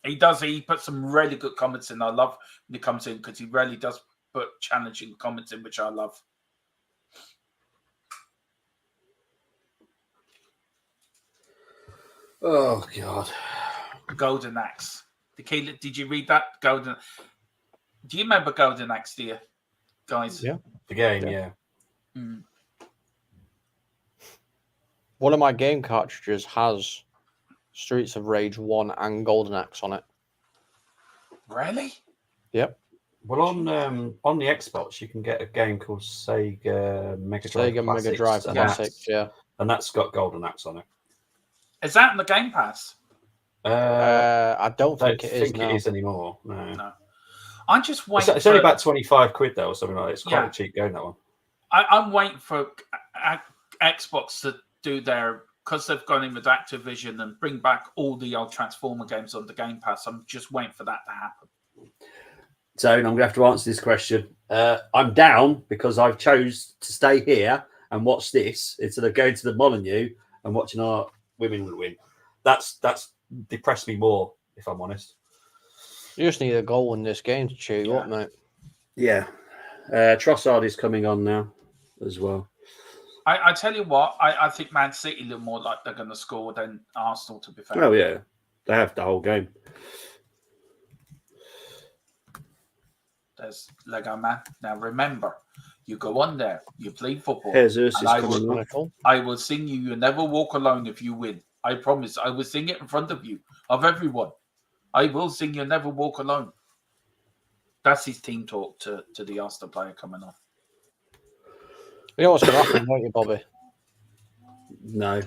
He does. He puts some really good comments in. I love when he comes in because he really does put challenging comments in, which I love. Oh, God. Golden Axe. Did you read that? Golden. Do you remember Golden Axe, do you, guys? Yeah. The game, Yeah. yeah. Mm. One of my game cartridges has Streets of Rage 1 and Golden Axe on it. Really? Yep. Well, on the Xbox, you can get a game called Sega Mega Drive Sega Mega Drive Classics, yeah. And that's got Golden Axe on it. Is that in the Game Pass? I don't think it is now. it is anymore. No. I'm just waiting. It's only about 25 quid though, or something like that. It's quite Yeah. a cheap game, that one. I'm waiting for Xbox to do their, because they've gone in with Activision and bring back all the old Transformer games on the Game Pass. I'm just waiting for that to happen. So I'm going to have to answer this question. I'm down because I've chose to stay here and watch this instead of going to the Molyneux and watching our women win. That's depressed me more, if I'm honest. You just need a goal in this game to cheer you up, mate. Yeah. Trossard is coming on now as well. I tell you what, I think Man City look more like they're going to score than Arsenal, to be fair. Oh, yeah. They have the whole game. There's Lego Man. Now remember, you go on there, you play football. Jesus is and I coming will, on. I will sing you, you never walk alone if you win. I promise. I will sing it in front of you, of everyone. I will sing you never walk alone. That's his team talk to the Arsenal player coming on. You know what's going to happen, don't you, Bobby? No.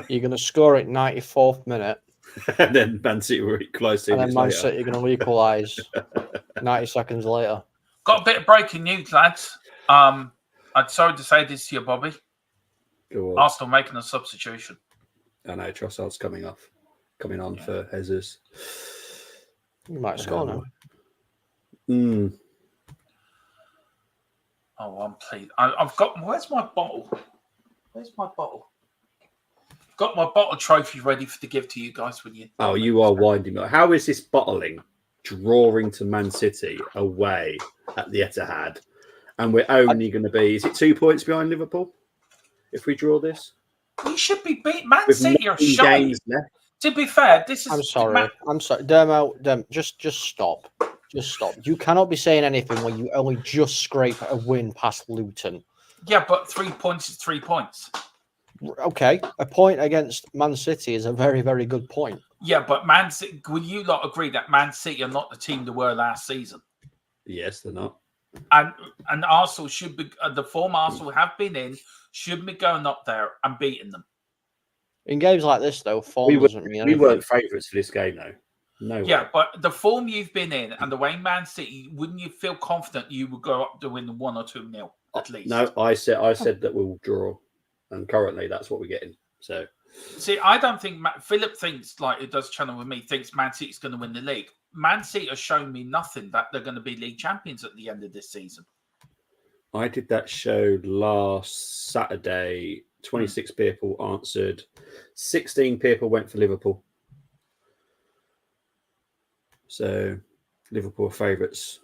You're going to score at 94th minute, And then Man City were close to and then minutes Man later. City are going to equalise 90 seconds later. Got a bit of breaking news, lads. I'm sorry to say this to you, Bobby. Go on. Arsenal making a substitution. I know Trossard's coming on for Jesus. You might score now. Oh, I'm pleased. I've got. Where's my bottle? Where's my bottle? Got my bottle trophy ready to give to you guys when you. Oh, you are winding me. How is this bottling drawing to Man City away at the Etihad? And we're only going to be, is it 2 points behind Liverpool if we draw this? You should be beat. Man With City are 9 shy. games left. To be fair, this is. I'm sorry. I'm sorry. Dermo, just stop. Just stop. You cannot be saying anything when you only just scrape a win past Luton. Yeah, but 3 points is 3 points. Okay, a point against Man City is a very, very good point. Yeah, but Man City, will you not agree that Man City are not the team they were last season? Yes, they're not. And Arsenal should be, the form Arsenal have been in, should be going up there and beating them. In games like this, though, form doesn't mean We anything. weren't favourites for this game, though. No Yeah, way. but the form you've been in and the way Man City, wouldn't you feel confident you would go up to win 1 or 2-0 at least? No, I said that we'll draw. And currently that's what we're getting. So See, I don't think Philip thinks, like it does channel with me, thinks Man City's going to win the league. Man City has shown me nothing that they're going to be league champions at the end of this season. I did that show last Saturday. 26 people answered. 16 people went for Liverpool. So Liverpool are favourites.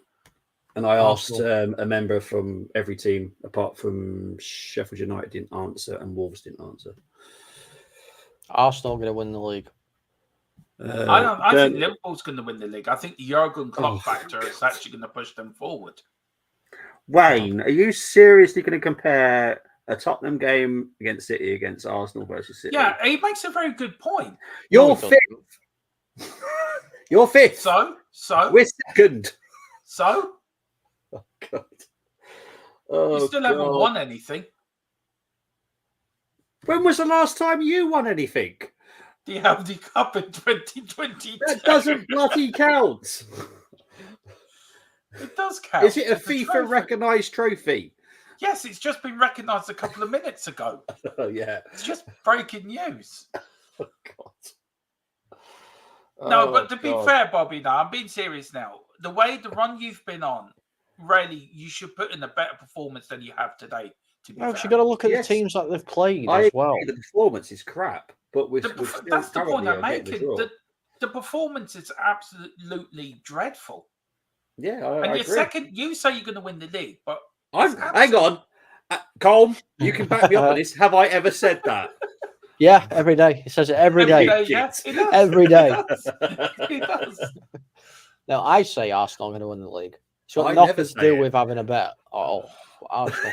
And I asked a member from every team, apart from Sheffield United, didn't answer, and Wolves didn't answer. Arsenal going to win the league. I think Liverpool's going to win the league. I think the Jurgen Klopp factor is actually going to push them forward. Wayne, are you seriously going to compare a Tottenham game against City against Arsenal versus City? Yeah, he makes a very good point. You're fifth. You're fifth. So We're second. So Oh, God. Oh, you still haven't won anything. When was the last time you won anything? The Audi Cup in 2022. That doesn't bloody count. It does count. Is it a It's FIFA trophy. recognised trophy? Yes, it's just been recognised a couple of minutes ago. Oh, yeah. It's just breaking news. Oh, God. No, Oh, but to be God. fair, Bobby, now I'm being serious now. The way the run you've been on, really, you should put in a better performance than you have today. To be No, fair, you got to look at Yes. the teams that they've played I as well. agree, the performance is crap, but we're still that's the point currently I'm getting the making. draw. The performance is absolutely dreadful. Yeah, And I your agree. second, you say you're going to win the league, but Hang on. Colm, you can back me up on this. Have I ever said that? Yeah, every day. He says it every day. yeah, he does. Every day. He does. Now, I say Arsenal are going to win the league. It's got I nothing never to say do it. with having a bet. Oh, Arsenal.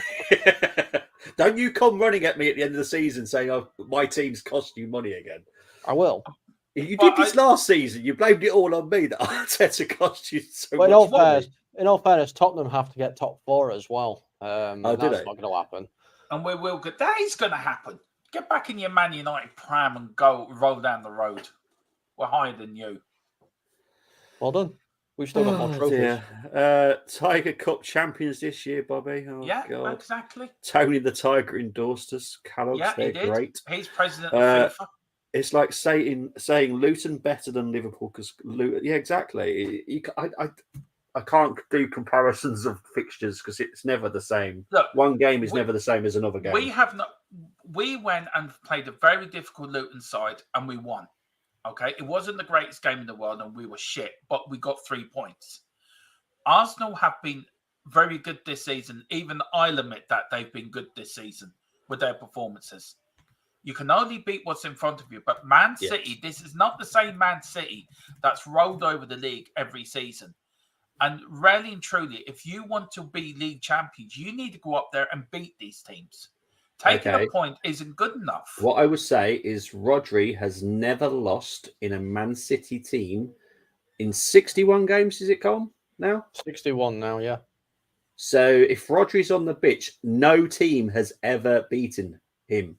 Don't you come running at me at the end of the season saying, "Oh, my team's cost you money again." I will. You But did this last season. You blamed it all on me that Arteta cost you so But much in all fairness, Tottenham have to get top 4 as well. do That's they? not going to happen. And we will get that is going to happen. Get back in your Man United pram and go roll down the road. We're higher than you. Well done. We've still got more Oh, trophies. dear. Tiger Cup champions this year, Bobby. Oh, Yeah, God. exactly. Tony the Tiger endorsed us. Kellogg's, Yeah, he they're did. great. He's president of FIFA. It's like saying Luton better than Liverpool because Luton. Yeah, exactly. I can't do comparisons of fixtures because it's never the same. Look, one game is never the same as another game. We have not. We went and played a very difficult Luton side, and we won. Okay, it wasn't the greatest game in the world, and we were shit, but we got 3 points. Arsenal have been very good this season. Even I'll admit that they've been good this season with their performances. You can only beat what's in front of you. But Man City, this is not the same Man City that's rolled over the league every season. And really and truly, if you want to be league champions, you need to go up there and beat these teams. Taking a point isn't good enough. What I would say is Rodri has never lost in a Man City team in 61 games. Is it, Colm, now? 61 now, yeah. So if Rodri's on the pitch, no team has ever beaten him.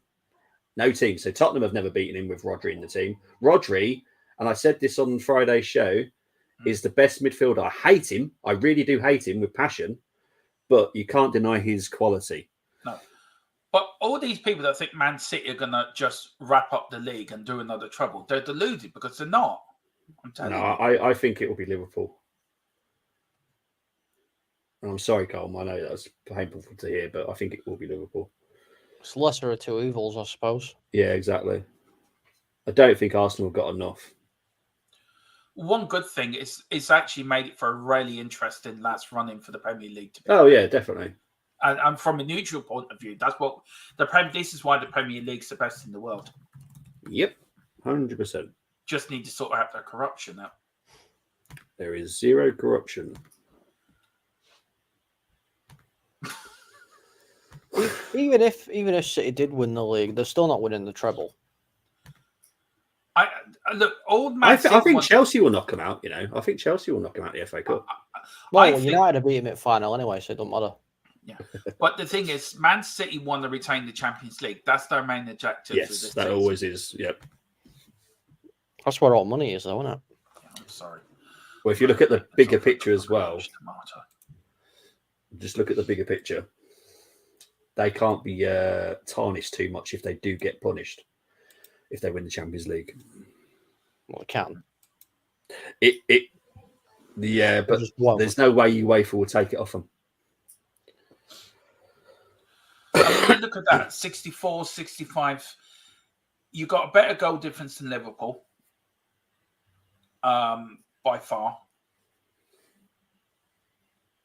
No team. So Tottenham have never beaten him with Rodri in the team. Rodri, and I said this on Friday's show, is the best midfielder. I hate him. I really do hate him with passion, but you can't deny his quality. No. But all these people that think Man City are going to just wrap up the league and do another trouble, they're deluded because they're not. I'm telling you. I think it will be Liverpool. And I'm sorry, Colm. I know that's painful to hear, but I think it will be Liverpool. It's lesser of two evils, I suppose. Yeah, exactly. I don't think Arsenal have got enough. One good thing is it's actually made it for a really interesting last run-in for the Premier League. Oh, yeah, definitely. And from a neutral point of view, that's what this is why the Premier League's the best in the world. Yep, 100%. Just need to sort out their corruption now. There is zero corruption. Even if City did win the league, they're still not winning the treble. I look, old I Man. think Chelsea will knock them out. You know, I think Chelsea will knock them out the FA Cup. Well, United have beat him at final anyway, so it don't matter. Yeah, but the thing is, Man City want to retain the Champions League. That's their main objective. Yes, that always is. Yep. That's where all money is, though, isn't it? Yeah, I'm sorry. Well, if you look at the bigger picture as well, just look at the bigger picture. They can't be tarnished too much if they do get punished. If they win the Champions League, Well, they can. Yeah, but Just won't. there's no way UEFA will take it off them. I mean, look at that 64, 65. You got a better goal difference than Liverpool, by far.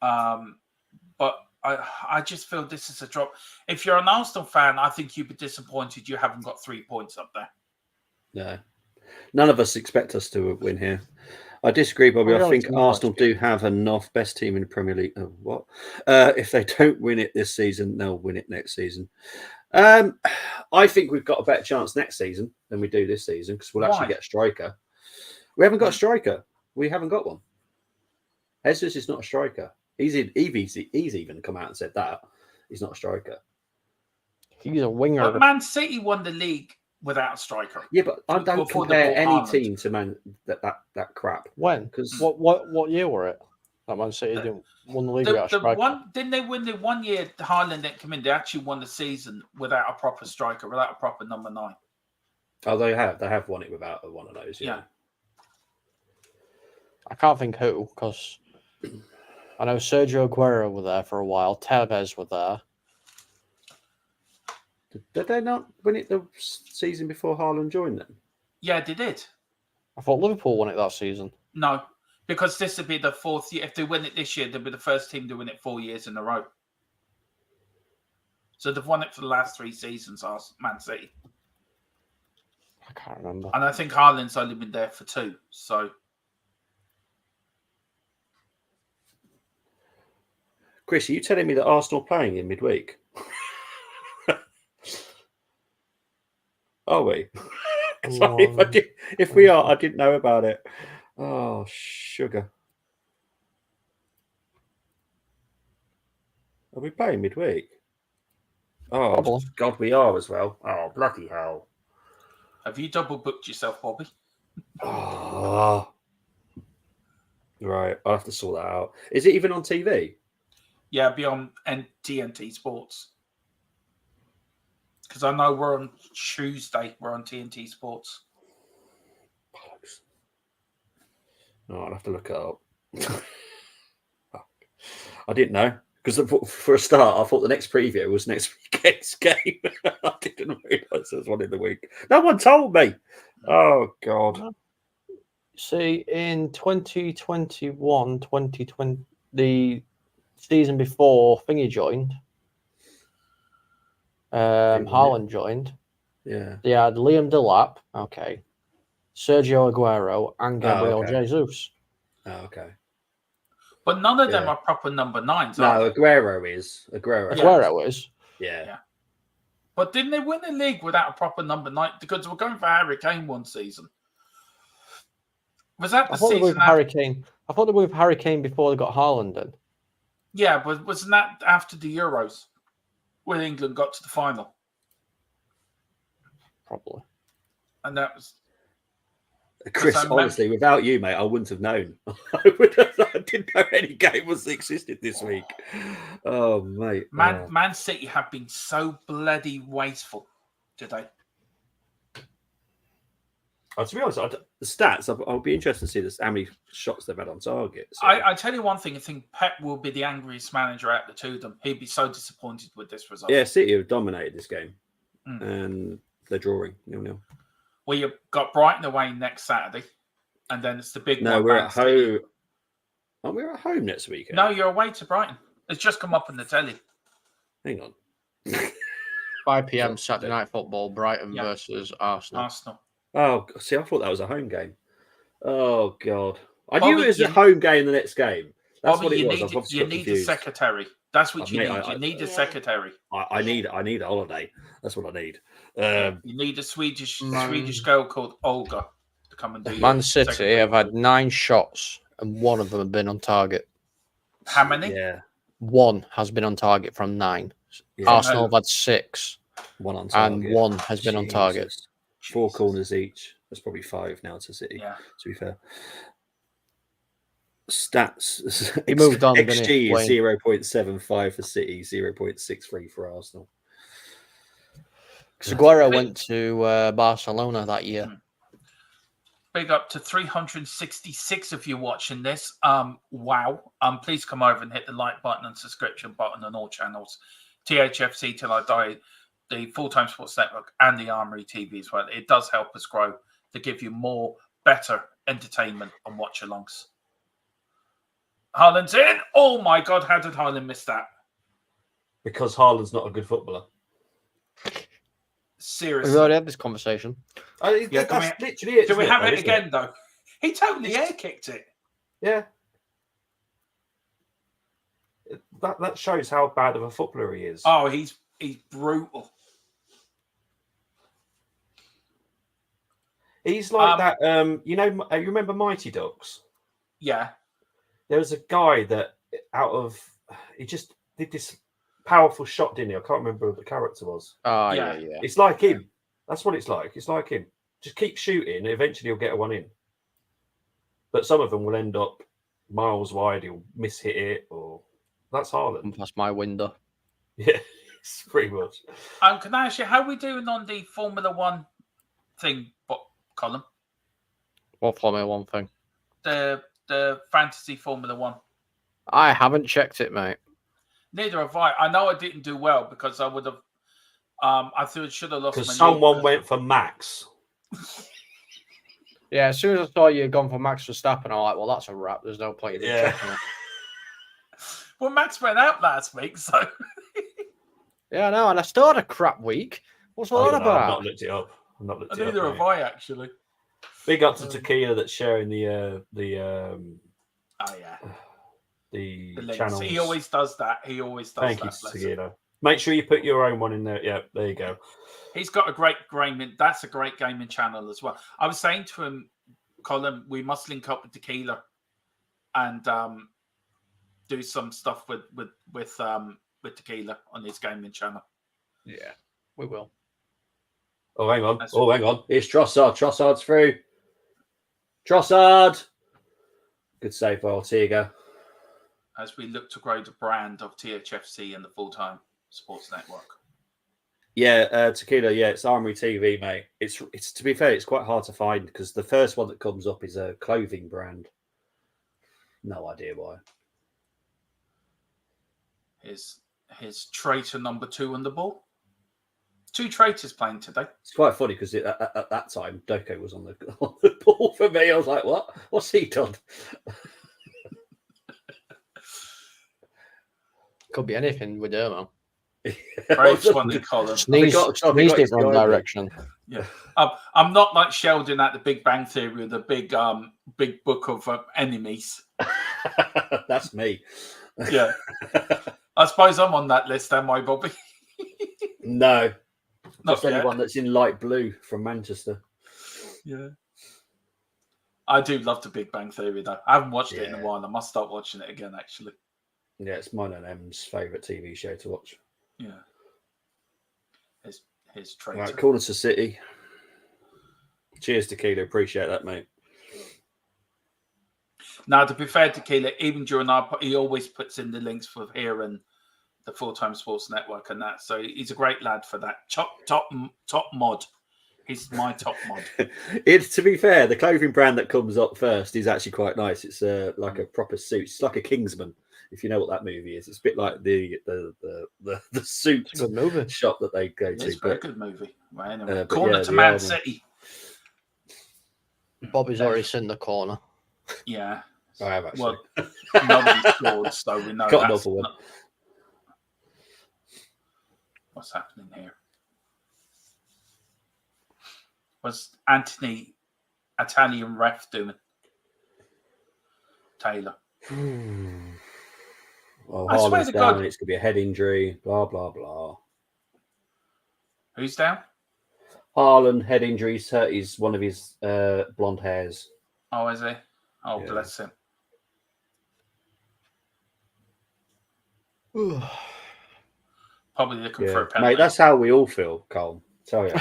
But I just feel this is a drop. If you're an Arsenal fan, I think you'd be disappointed you haven't got 3 points up there. No, none of us expect us to win here. I disagree, Bobby. I think Arsenal do have enough. Best team in the Premier League. Oh, what? If they don't win it this season, they'll win it next season. I think we've got a better chance next season than we do this season because we'll actually get a striker. We haven't got a striker. We haven't got one. Jesus is not a striker. He's even come out and said that he's not a striker. He's a winger. But Man City won the league without a striker. Yeah, but I don't Before compare they bought any Haaland. team to that crap. When? Because What year were it? That Man City didn't won the league without a The striker. one didn't they win the 1 year Haaland didn't come in? They actually won the season without a proper striker, without a proper number 9. Oh, they have won it without one of those. Yeah. I can't think who, because I know Sergio Aguero were there for a while. Tevez were there. Did they not win it the season before Haaland joined them? Yeah, they did. I thought Liverpool won it that season. No, because this would be the 4th year. If they win it this year, they'll be the first team to win it 4 years in a row. So they've won it for the last 3 seasons, Man City. I can't remember. And I think Haaland's only been there for 2. So Chris, are you telling me that Arsenal playing in midweek? Are we? Sorry, if we are, I didn't know about it. Oh, sugar. Are we playing midweek? Oh, Probably. God, we are as well. Oh, bloody hell. have you double booked yourself, Bobby? Oh. Right, I'll have to sort that out. Is it even on TV? Yeah, it'll be on TNT Sports. Because I know we're on Tuesday. We're on TNT Sports. Bollocks. No, I'll have to look it up. I didn't know. Because for a start, I thought the next preview was next weekend's game. I didn't realise there was one in the week. No one told me. Oh, God. See, in 2021, 2020, the season before Thingy joined, Haaland joined. Yeah. They had Liam Delap, okay, Sergio Aguero, and Gabriel okay. Jesus. Oh, okay. But none of them Yeah. are proper number 9s, are No, they? Aguero is. Aguero is. Yeah. Yeah. But didn't they win the league without a proper number 9? Because we're going for Harry Kane one season. Was that the I thought they were season? with Harry Kane. I thought they were with Harry Kane before they got Haaland in. Yeah, but wasn't that after the Euros when England got to the final? Probably. And that was Chris, I remember- honestly, without you, mate, I wouldn't have known. I didn't know any game was existed this week. Oh, mate. Man City have been so bloody wasteful today. To be honest, the stats, I'll be interested to see this, how many shots they've had on target. So. I tell you one thing, I think Pep will be the angriest manager out of the two of them. He'd be so disappointed with this result. Yeah, City have dominated this game. And they're drawing 0-0. Well, you've got Brighton away next Saturday, and then it's the big one. No, we're Man at City. home. Oh, we're at home next weekend. No, you're away to Brighton. It's just come up on the telly. Hang on. 5 p.m. Saturday night football, Brighton Yeah. versus Arsenal. Arsenal. Oh, see, I thought that was a home game. Oh, God. I Bobby, knew it was a home game the next game. That's Bobby, what it you was. need, I've obviously you got need a confused. secretary. That's what you Mate, need. You need a Yeah. secretary. I need a holiday. That's what I need. You need a Swedish girl called Olga to come and do your Man City secretary. have had 9 shots, and one of them have been on target. How many? Yeah. One has been on target from 9. Yeah. Arsenal have had 6, One on target. and 1 has been on target. Jesus. 4 corners each. That's probably 5 now to City, Yeah. to be fair. Stats. He moved on, didn't XG he, is Wayne? 0.75 for City, 0.63 for Arsenal. Because Aguero went to Barcelona that year. Big up to 366 of you watching this. Wow. Please come over and hit the like button and subscription button on all channels. THFC Till I Die, the Full-Time Sports Network, and the Armory TV as well. It does help us grow to give you more, better entertainment and watch-alongs. Haaland's in. Oh my God, how did Haaland miss that? Because Haaland's not a good footballer. Seriously. We've already had this conversation. Yeah, That's literally it. Do we isn't have though, it isn't again, though? He totally air kicked it. Yeah. That shows how bad of a footballer he is. Oh, he's brutal. He's like that. You remember Mighty Ducks? Yeah. There was a guy that he just did this powerful shot, didn't he? I can't remember who the character was. Oh, Yeah. yeah. It's like him. That's what it's like. It's like him. Just keep shooting. Eventually, he'll get one in. But some of them will end up miles wide, he'll mishit it, or that's Haaland. Past my window. Yeah, it's pretty much. Can I ask you, how are we doing on the Formula One thing, Colin? What Formula One thing? The fantasy Formula One. I haven't checked it, mate. Neither have I. I know I didn't do well because I would have. I should have lost. Because my someone went for Max. Yeah, as soon as I saw you had gone for Max Verstappen, I'm like, well, that's a wrap. There's no point in checking it. Well, Max went out last week, so. Yeah, I know, and I still had a crap week. What's all that I've about? not looked it up. I've not looked it Neither up. have I, actually. Big up to Tequila that's sharing the links. channels. He always does that. Thank you, Tequila. Make sure you put your own one in there. Yeah, there you go. He's got a great gaming. That's a great gaming channel as well. I was saying to him, Colin, we must link up with Tequila and do some stuff with Tequila on his gaming channel. Yeah, we will. Oh, hang on. Hang on. It's Trossard. Trossard's through. Trossard. Good save, Ortega. As we look to grow the brand of THFC and the full-time sports network. Yeah, Tequila. Yeah, it's Armory TV, mate. It's to be fair, it's quite hard to find because the first one that comes up is a clothing brand. No idea why. His traitor number 2 on the ball. 2 traitors playing today. It's quite funny because at that time, Doko was on the ball for me. I was like, what? What's he done? Could be anything with Dermo. Very funny, Colin. Sneezed it wrong direction. Yeah, I'm not like Sheldon at the Big Bang Theory, the big book of enemies. That's me. Yeah, I suppose I'm on that list, am I, Bobby? No, not just anyone that's in light blue from Manchester. Yeah, I do love the Big Bang Theory though. I haven't watched it in a while. I must start watching it again. Actually, yeah, it's mine and M's favourite TV show to watch. Yeah. His traitor. Right, corner to City. Cheers, Tequila. Appreciate that, mate. Now, to be fair, Tequila, even during he always puts in the links for here and the Full-Time Sports Network and that. So he's a great lad for that. Top mod. He's my top mod. It's, to be fair, the clothing brand that comes up first is actually quite nice. It's like a proper suit. It's like a Kingsman, if you know what that movie is. It's a bit like the suit good movie. shop that they go to. It's a very good movie. Well, anyway, but corner yeah, to the Man army. City. Bobby's already seen the corner. Yeah. I have actually. Well, nobody scored, so we know Got that's another one. What's happening here? What's Anthony Italian ref doing? Taylor. Well, I swear Haaland's to down. God. It's going to be a head injury. Blah blah blah. Who's down? Haaland head injuries hurt one of his blonde hairs. Oh, is he? Oh, Yeah. bless him. Probably looking for a penalty. Mate, that's how we all feel, Cole. Tell you.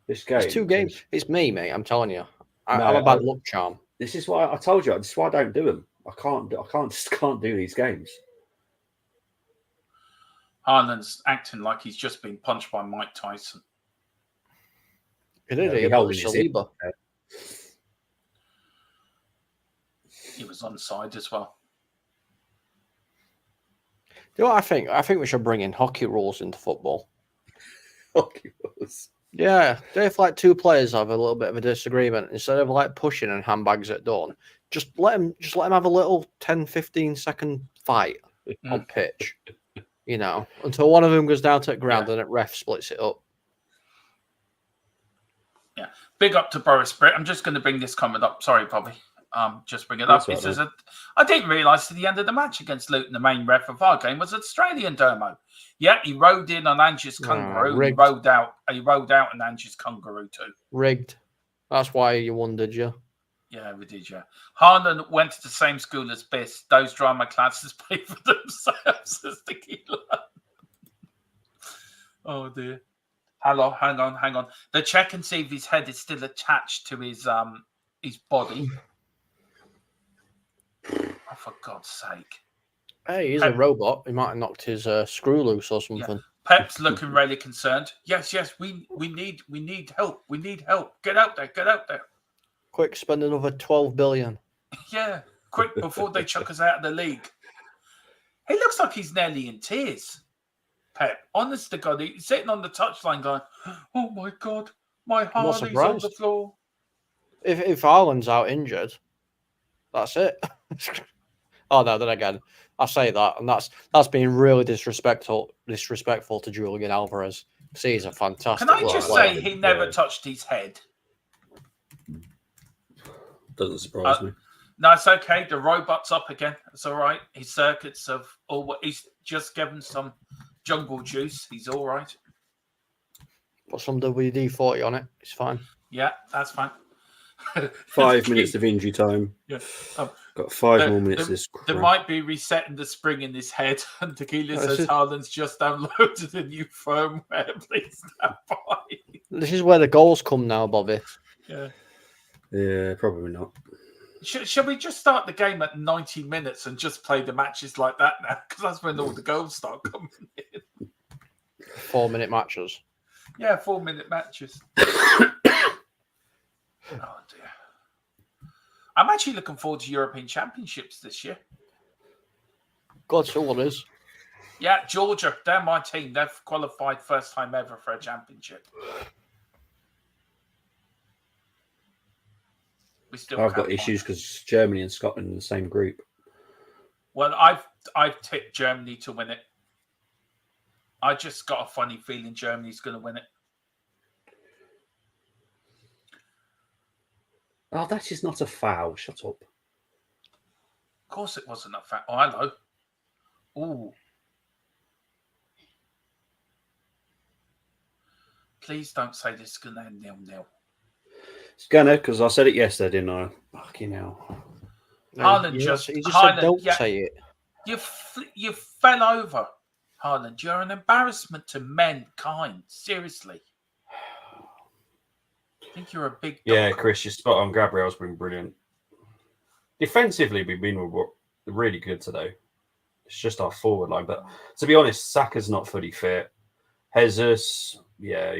This game. It's 2 games. It's me, mate. I'm telling you. No, I'm a bad luck charm. This is why I told you. This is why I don't do them. I just can't do these games. Haaland's acting like he's just been punched by Mike Tyson. It is. he He holding his hip. He was onside as well. You know what I think? I think we should bring in hockey rules into football. Hockey rules. Yeah, if like 2 players have a little bit of a disagreement, instead of like pushing and handbags at dawn, just let them have a little 10-15 second fight on pitch. You know, until one of them goes down to the ground and the ref splits it up. Yeah. Big up to Boris Britt. I'm just going to bring this comment up. Sorry, Bobby. Just bring it up. That's It right, says, I didn't realise to the end of the match against Luton, the main ref of our game was Australian Dermo. Yeah, he rode in on Ange's kangaroo. He rode out on Ange's kangaroo too. Rigged. That's why you won, did you? Yeah, we did, yeah. Haaland went to the same school as Biss. Those drama classes pay for themselves as Tequila. Oh, dear. Hello, hang on. They check and see if his head is still attached to his body. Oh, for God's sake. Hey, he's a robot. He might have knocked his screw loose or something. Pep's looking really concerned. Yes, we need help. We need help. Get out there. Quick, spend another 12 billion. Yeah, quick before they chuck us out of the league. He looks like he's nearly in tears. Pep, honest to God, he's sitting on the touchline going, "Oh my God, my Harley's on surprised. the floor." If Haaland's out injured, that's it. Oh no, then again, I say that, and that's being really disrespectful to Julian Alvarez. See, he's a fantastic. Can I just player. say he never touched his head? Doesn't surprise me. No, it's okay. The robot's up again. It's all right. His circuits have he's just given some jungle juice. He's all right. Put some WD-40 on it. It's fine. Yeah, that's fine. 5 minutes of injury time. Yeah. Got 5 more minutes. There might be resetting the spring in his head. And Tequila says Haaland's just downloaded a new firmware. Please stand by. This is where the goals come now, Bobby. Yeah, probably not. Shall we just start the game at 90 minutes and just play the matches like that now? Because that's when all the goals start coming in. 4-minute matches. Yeah, 4-minute matches. Oh, dear. I'm actually looking forward to European Championships this year. God, so what is? Yeah, Georgia, they're my team. They've qualified first time ever for a championship. I've got issues because Germany and Scotland are in the same group. Well, I've tipped Germany to win it. I just got a funny feeling Germany's going to win it. Oh, that is not a foul. Shut up. Of course it wasn't a foul. Oh, hello. Ooh. Please don't say this is going to end 0-0. It's gonna, because I said it yesterday, didn't I? Fucking hell. Haaland You just said Haaland, don't say it. You fell over, Haaland. You're an embarrassment to mankind. Seriously. I think you're a big dog. Yeah, Chris, you're spot on. Gabriel's been brilliant. Defensively, we've been really good today. It's just our forward line. But to be honest, Saka's not fully fit. Jesus, yeah,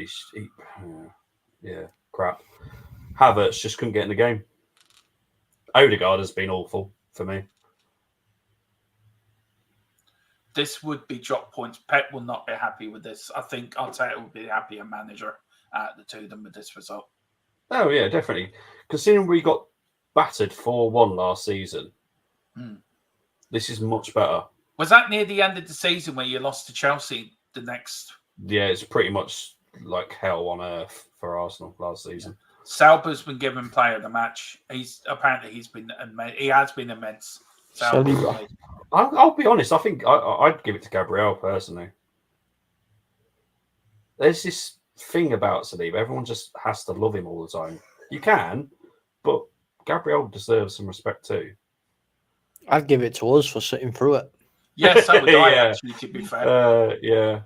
crap. Havertz just couldn't get in the game. Odegaard has been awful for me. This would be drop points. Pep will not be happy with this. I think Arteta will be happy a manager out of the two of them with this result. Oh, yeah, definitely. Considering we got battered 4-1 last season, this is much better. Was that near the end of the season where you lost to Chelsea the next? Yeah, it's pretty much like hell on earth for Arsenal last season. Yeah. Salba's been given player of the match. He has been immense. I'll be honest. I think I'd give it to Gabriel personally. There's this thing about Saliba. Everyone just has to love him all the time. You can, but Gabriel deserves some respect too. I'd give it to us for sitting through it. Yes, so would I, actually, to be fair. Yeah.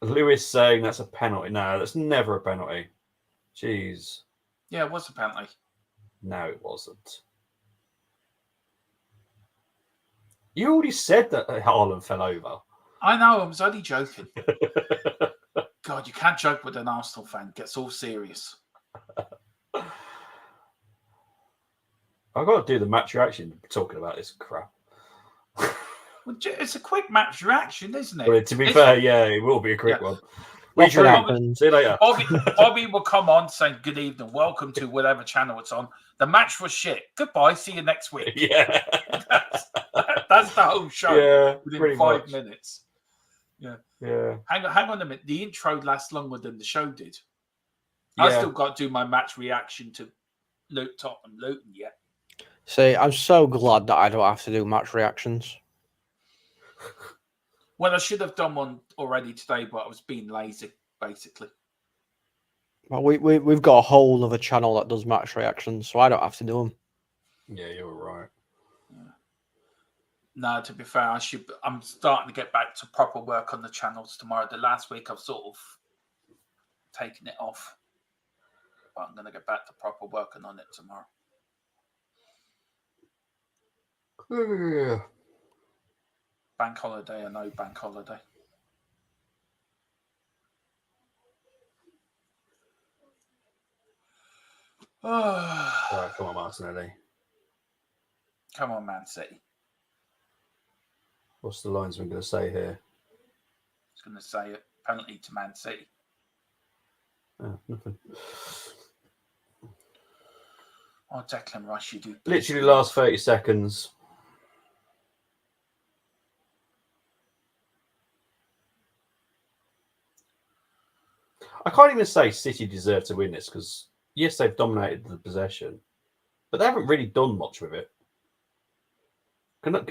Lewis saying that's a penalty. No, that's never a penalty. Jeez. Yeah, it was a penalty. No, it wasn't. You already said that Haaland fell over. I know, I was only joking. God, you can't joke with an Arsenal fan. It gets all serious. I've got to do the match reaction talking about this crap. Well, it's a quick match reaction, isn't it? Well, to be fair, yeah, it will be a quick one. What happened? See you later. Bobby will come on saying, "Good evening, welcome to whatever channel it's on. The match was shit. Goodbye, see you next week." Yeah. That's the whole show. Yeah, within 5 minutes. Yeah. Yeah. Hang on a minute. The intro lasts longer than the show did. I still got to do my match reaction to Tottenham Luton yet. See, I'm so glad that I don't have to do match reactions. Well, I should have done one already today, but I was being lazy, basically. Well, we've got a whole other channel that does match reactions, so I don't have to do them. Yeah, you're right. Yeah. No, to be fair, I'm starting to get back to proper work on the channels tomorrow. The last week I've sort of taken it off, but I'm going to get back to proper working on it tomorrow. Bank holiday or no bank holiday? All right, come on, Martinelli. Come on, Man City. What's the linesman going to say here? I was going to say it. Penalty to Man City. Oh, nothing. Oh, Declan Rice, you do. Literally last 30 seconds. I can't even say City deserve to win this because, yes, they've dominated the possession, but they haven't really done much with it.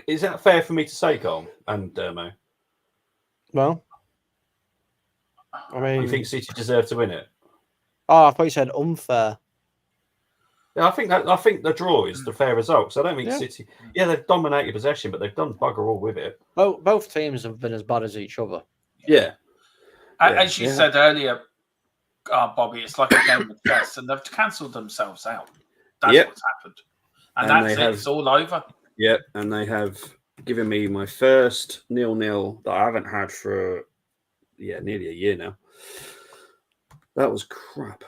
Is that fair for me to say, Cole and Dermo? Well, I mean, You think City deserve to win it? oh, I thought you said unfair. Yeah, I think the draw is the fair result. So I don't think City. Yeah, they've dominated possession, but they've done bugger all with it. Both teams have been as bad as each other. Yeah. As you said earlier, Bobby, it's like a game of chess, and they've cancelled themselves out. That's what's happened, and that's it. It's all over. Yep, and they have given me my first 0-0 that I haven't had for nearly a year now. That was crap.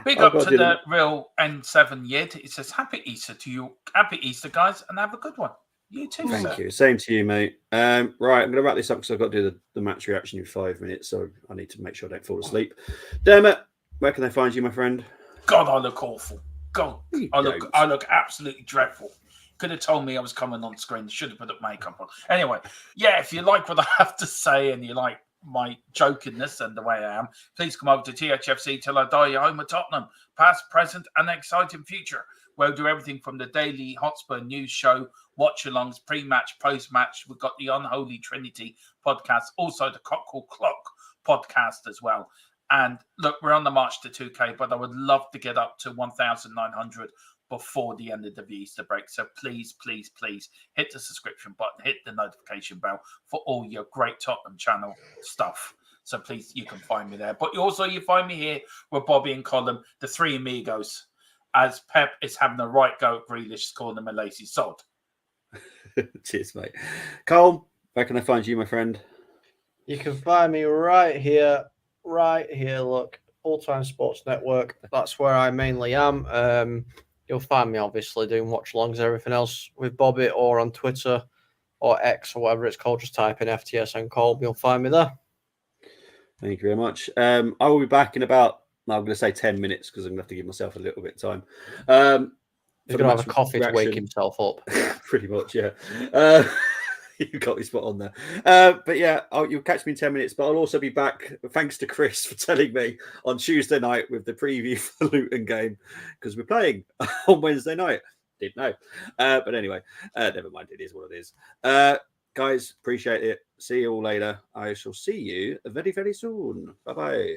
Big up to the real N7 Yid. It says happy Easter to you. Happy Easter, guys, and have a good one. You too, Thank you. Same to you, mate. Right, I'm going to wrap this up because I've got to do the match reaction in 5 minutes, so I need to make sure I don't fall asleep. Damn it. Where can they find you, my friend? God, I look awful. God, I look absolutely dreadful. Could have told me I was coming on screen. Should have put up makeup on. Anyway, if you like what I have to say and you like my jokiness and the way I am, please come over to THFC Till I Die, your home of Tottenham, past, present, and exciting future. We'll do everything from the daily Hotspur news show, watch-alongs, pre-match, post-match. We've got the Unholy Trinity podcast, also the Cockle Clock podcast as well. And look, we're on the march to 2K, but I would love to get up to 1,900 before the end of the Easter break. So please, please, please hit the subscription button, hit the notification bell for all your great Tottenham channel stuff. So please, you can find me there. But you find me here with Bobby and Colin, the three amigos, as Pep is having a right go at Grealish, calling them a lazy sod. Cheers, mate. Cole, where can I find you, my friend? You can find me right here. Look, All Time Sports Network. That's where I mainly am. You'll find me obviously doing watch-alongs and everything else with Bobby, or on Twitter or X or whatever it's called. Just type in FTS and Cole. You'll find me there. Thank you very much. I will be back in about, I'm going to say 10 minutes because I'm going to have to give myself a little bit of time. He's going to have a coffee to wake himself up. Pretty much, yeah. You got me spot on there. But yeah, you'll catch me in 10 minutes, but I'll also be back, thanks to Chris for telling me, on Tuesday night with the preview for the Luton game, because we're playing on Wednesday night. Didn't know. But anyway, never mind. It is what it is. Guys, appreciate it. See you all later. I shall see you very, very soon. Bye-bye.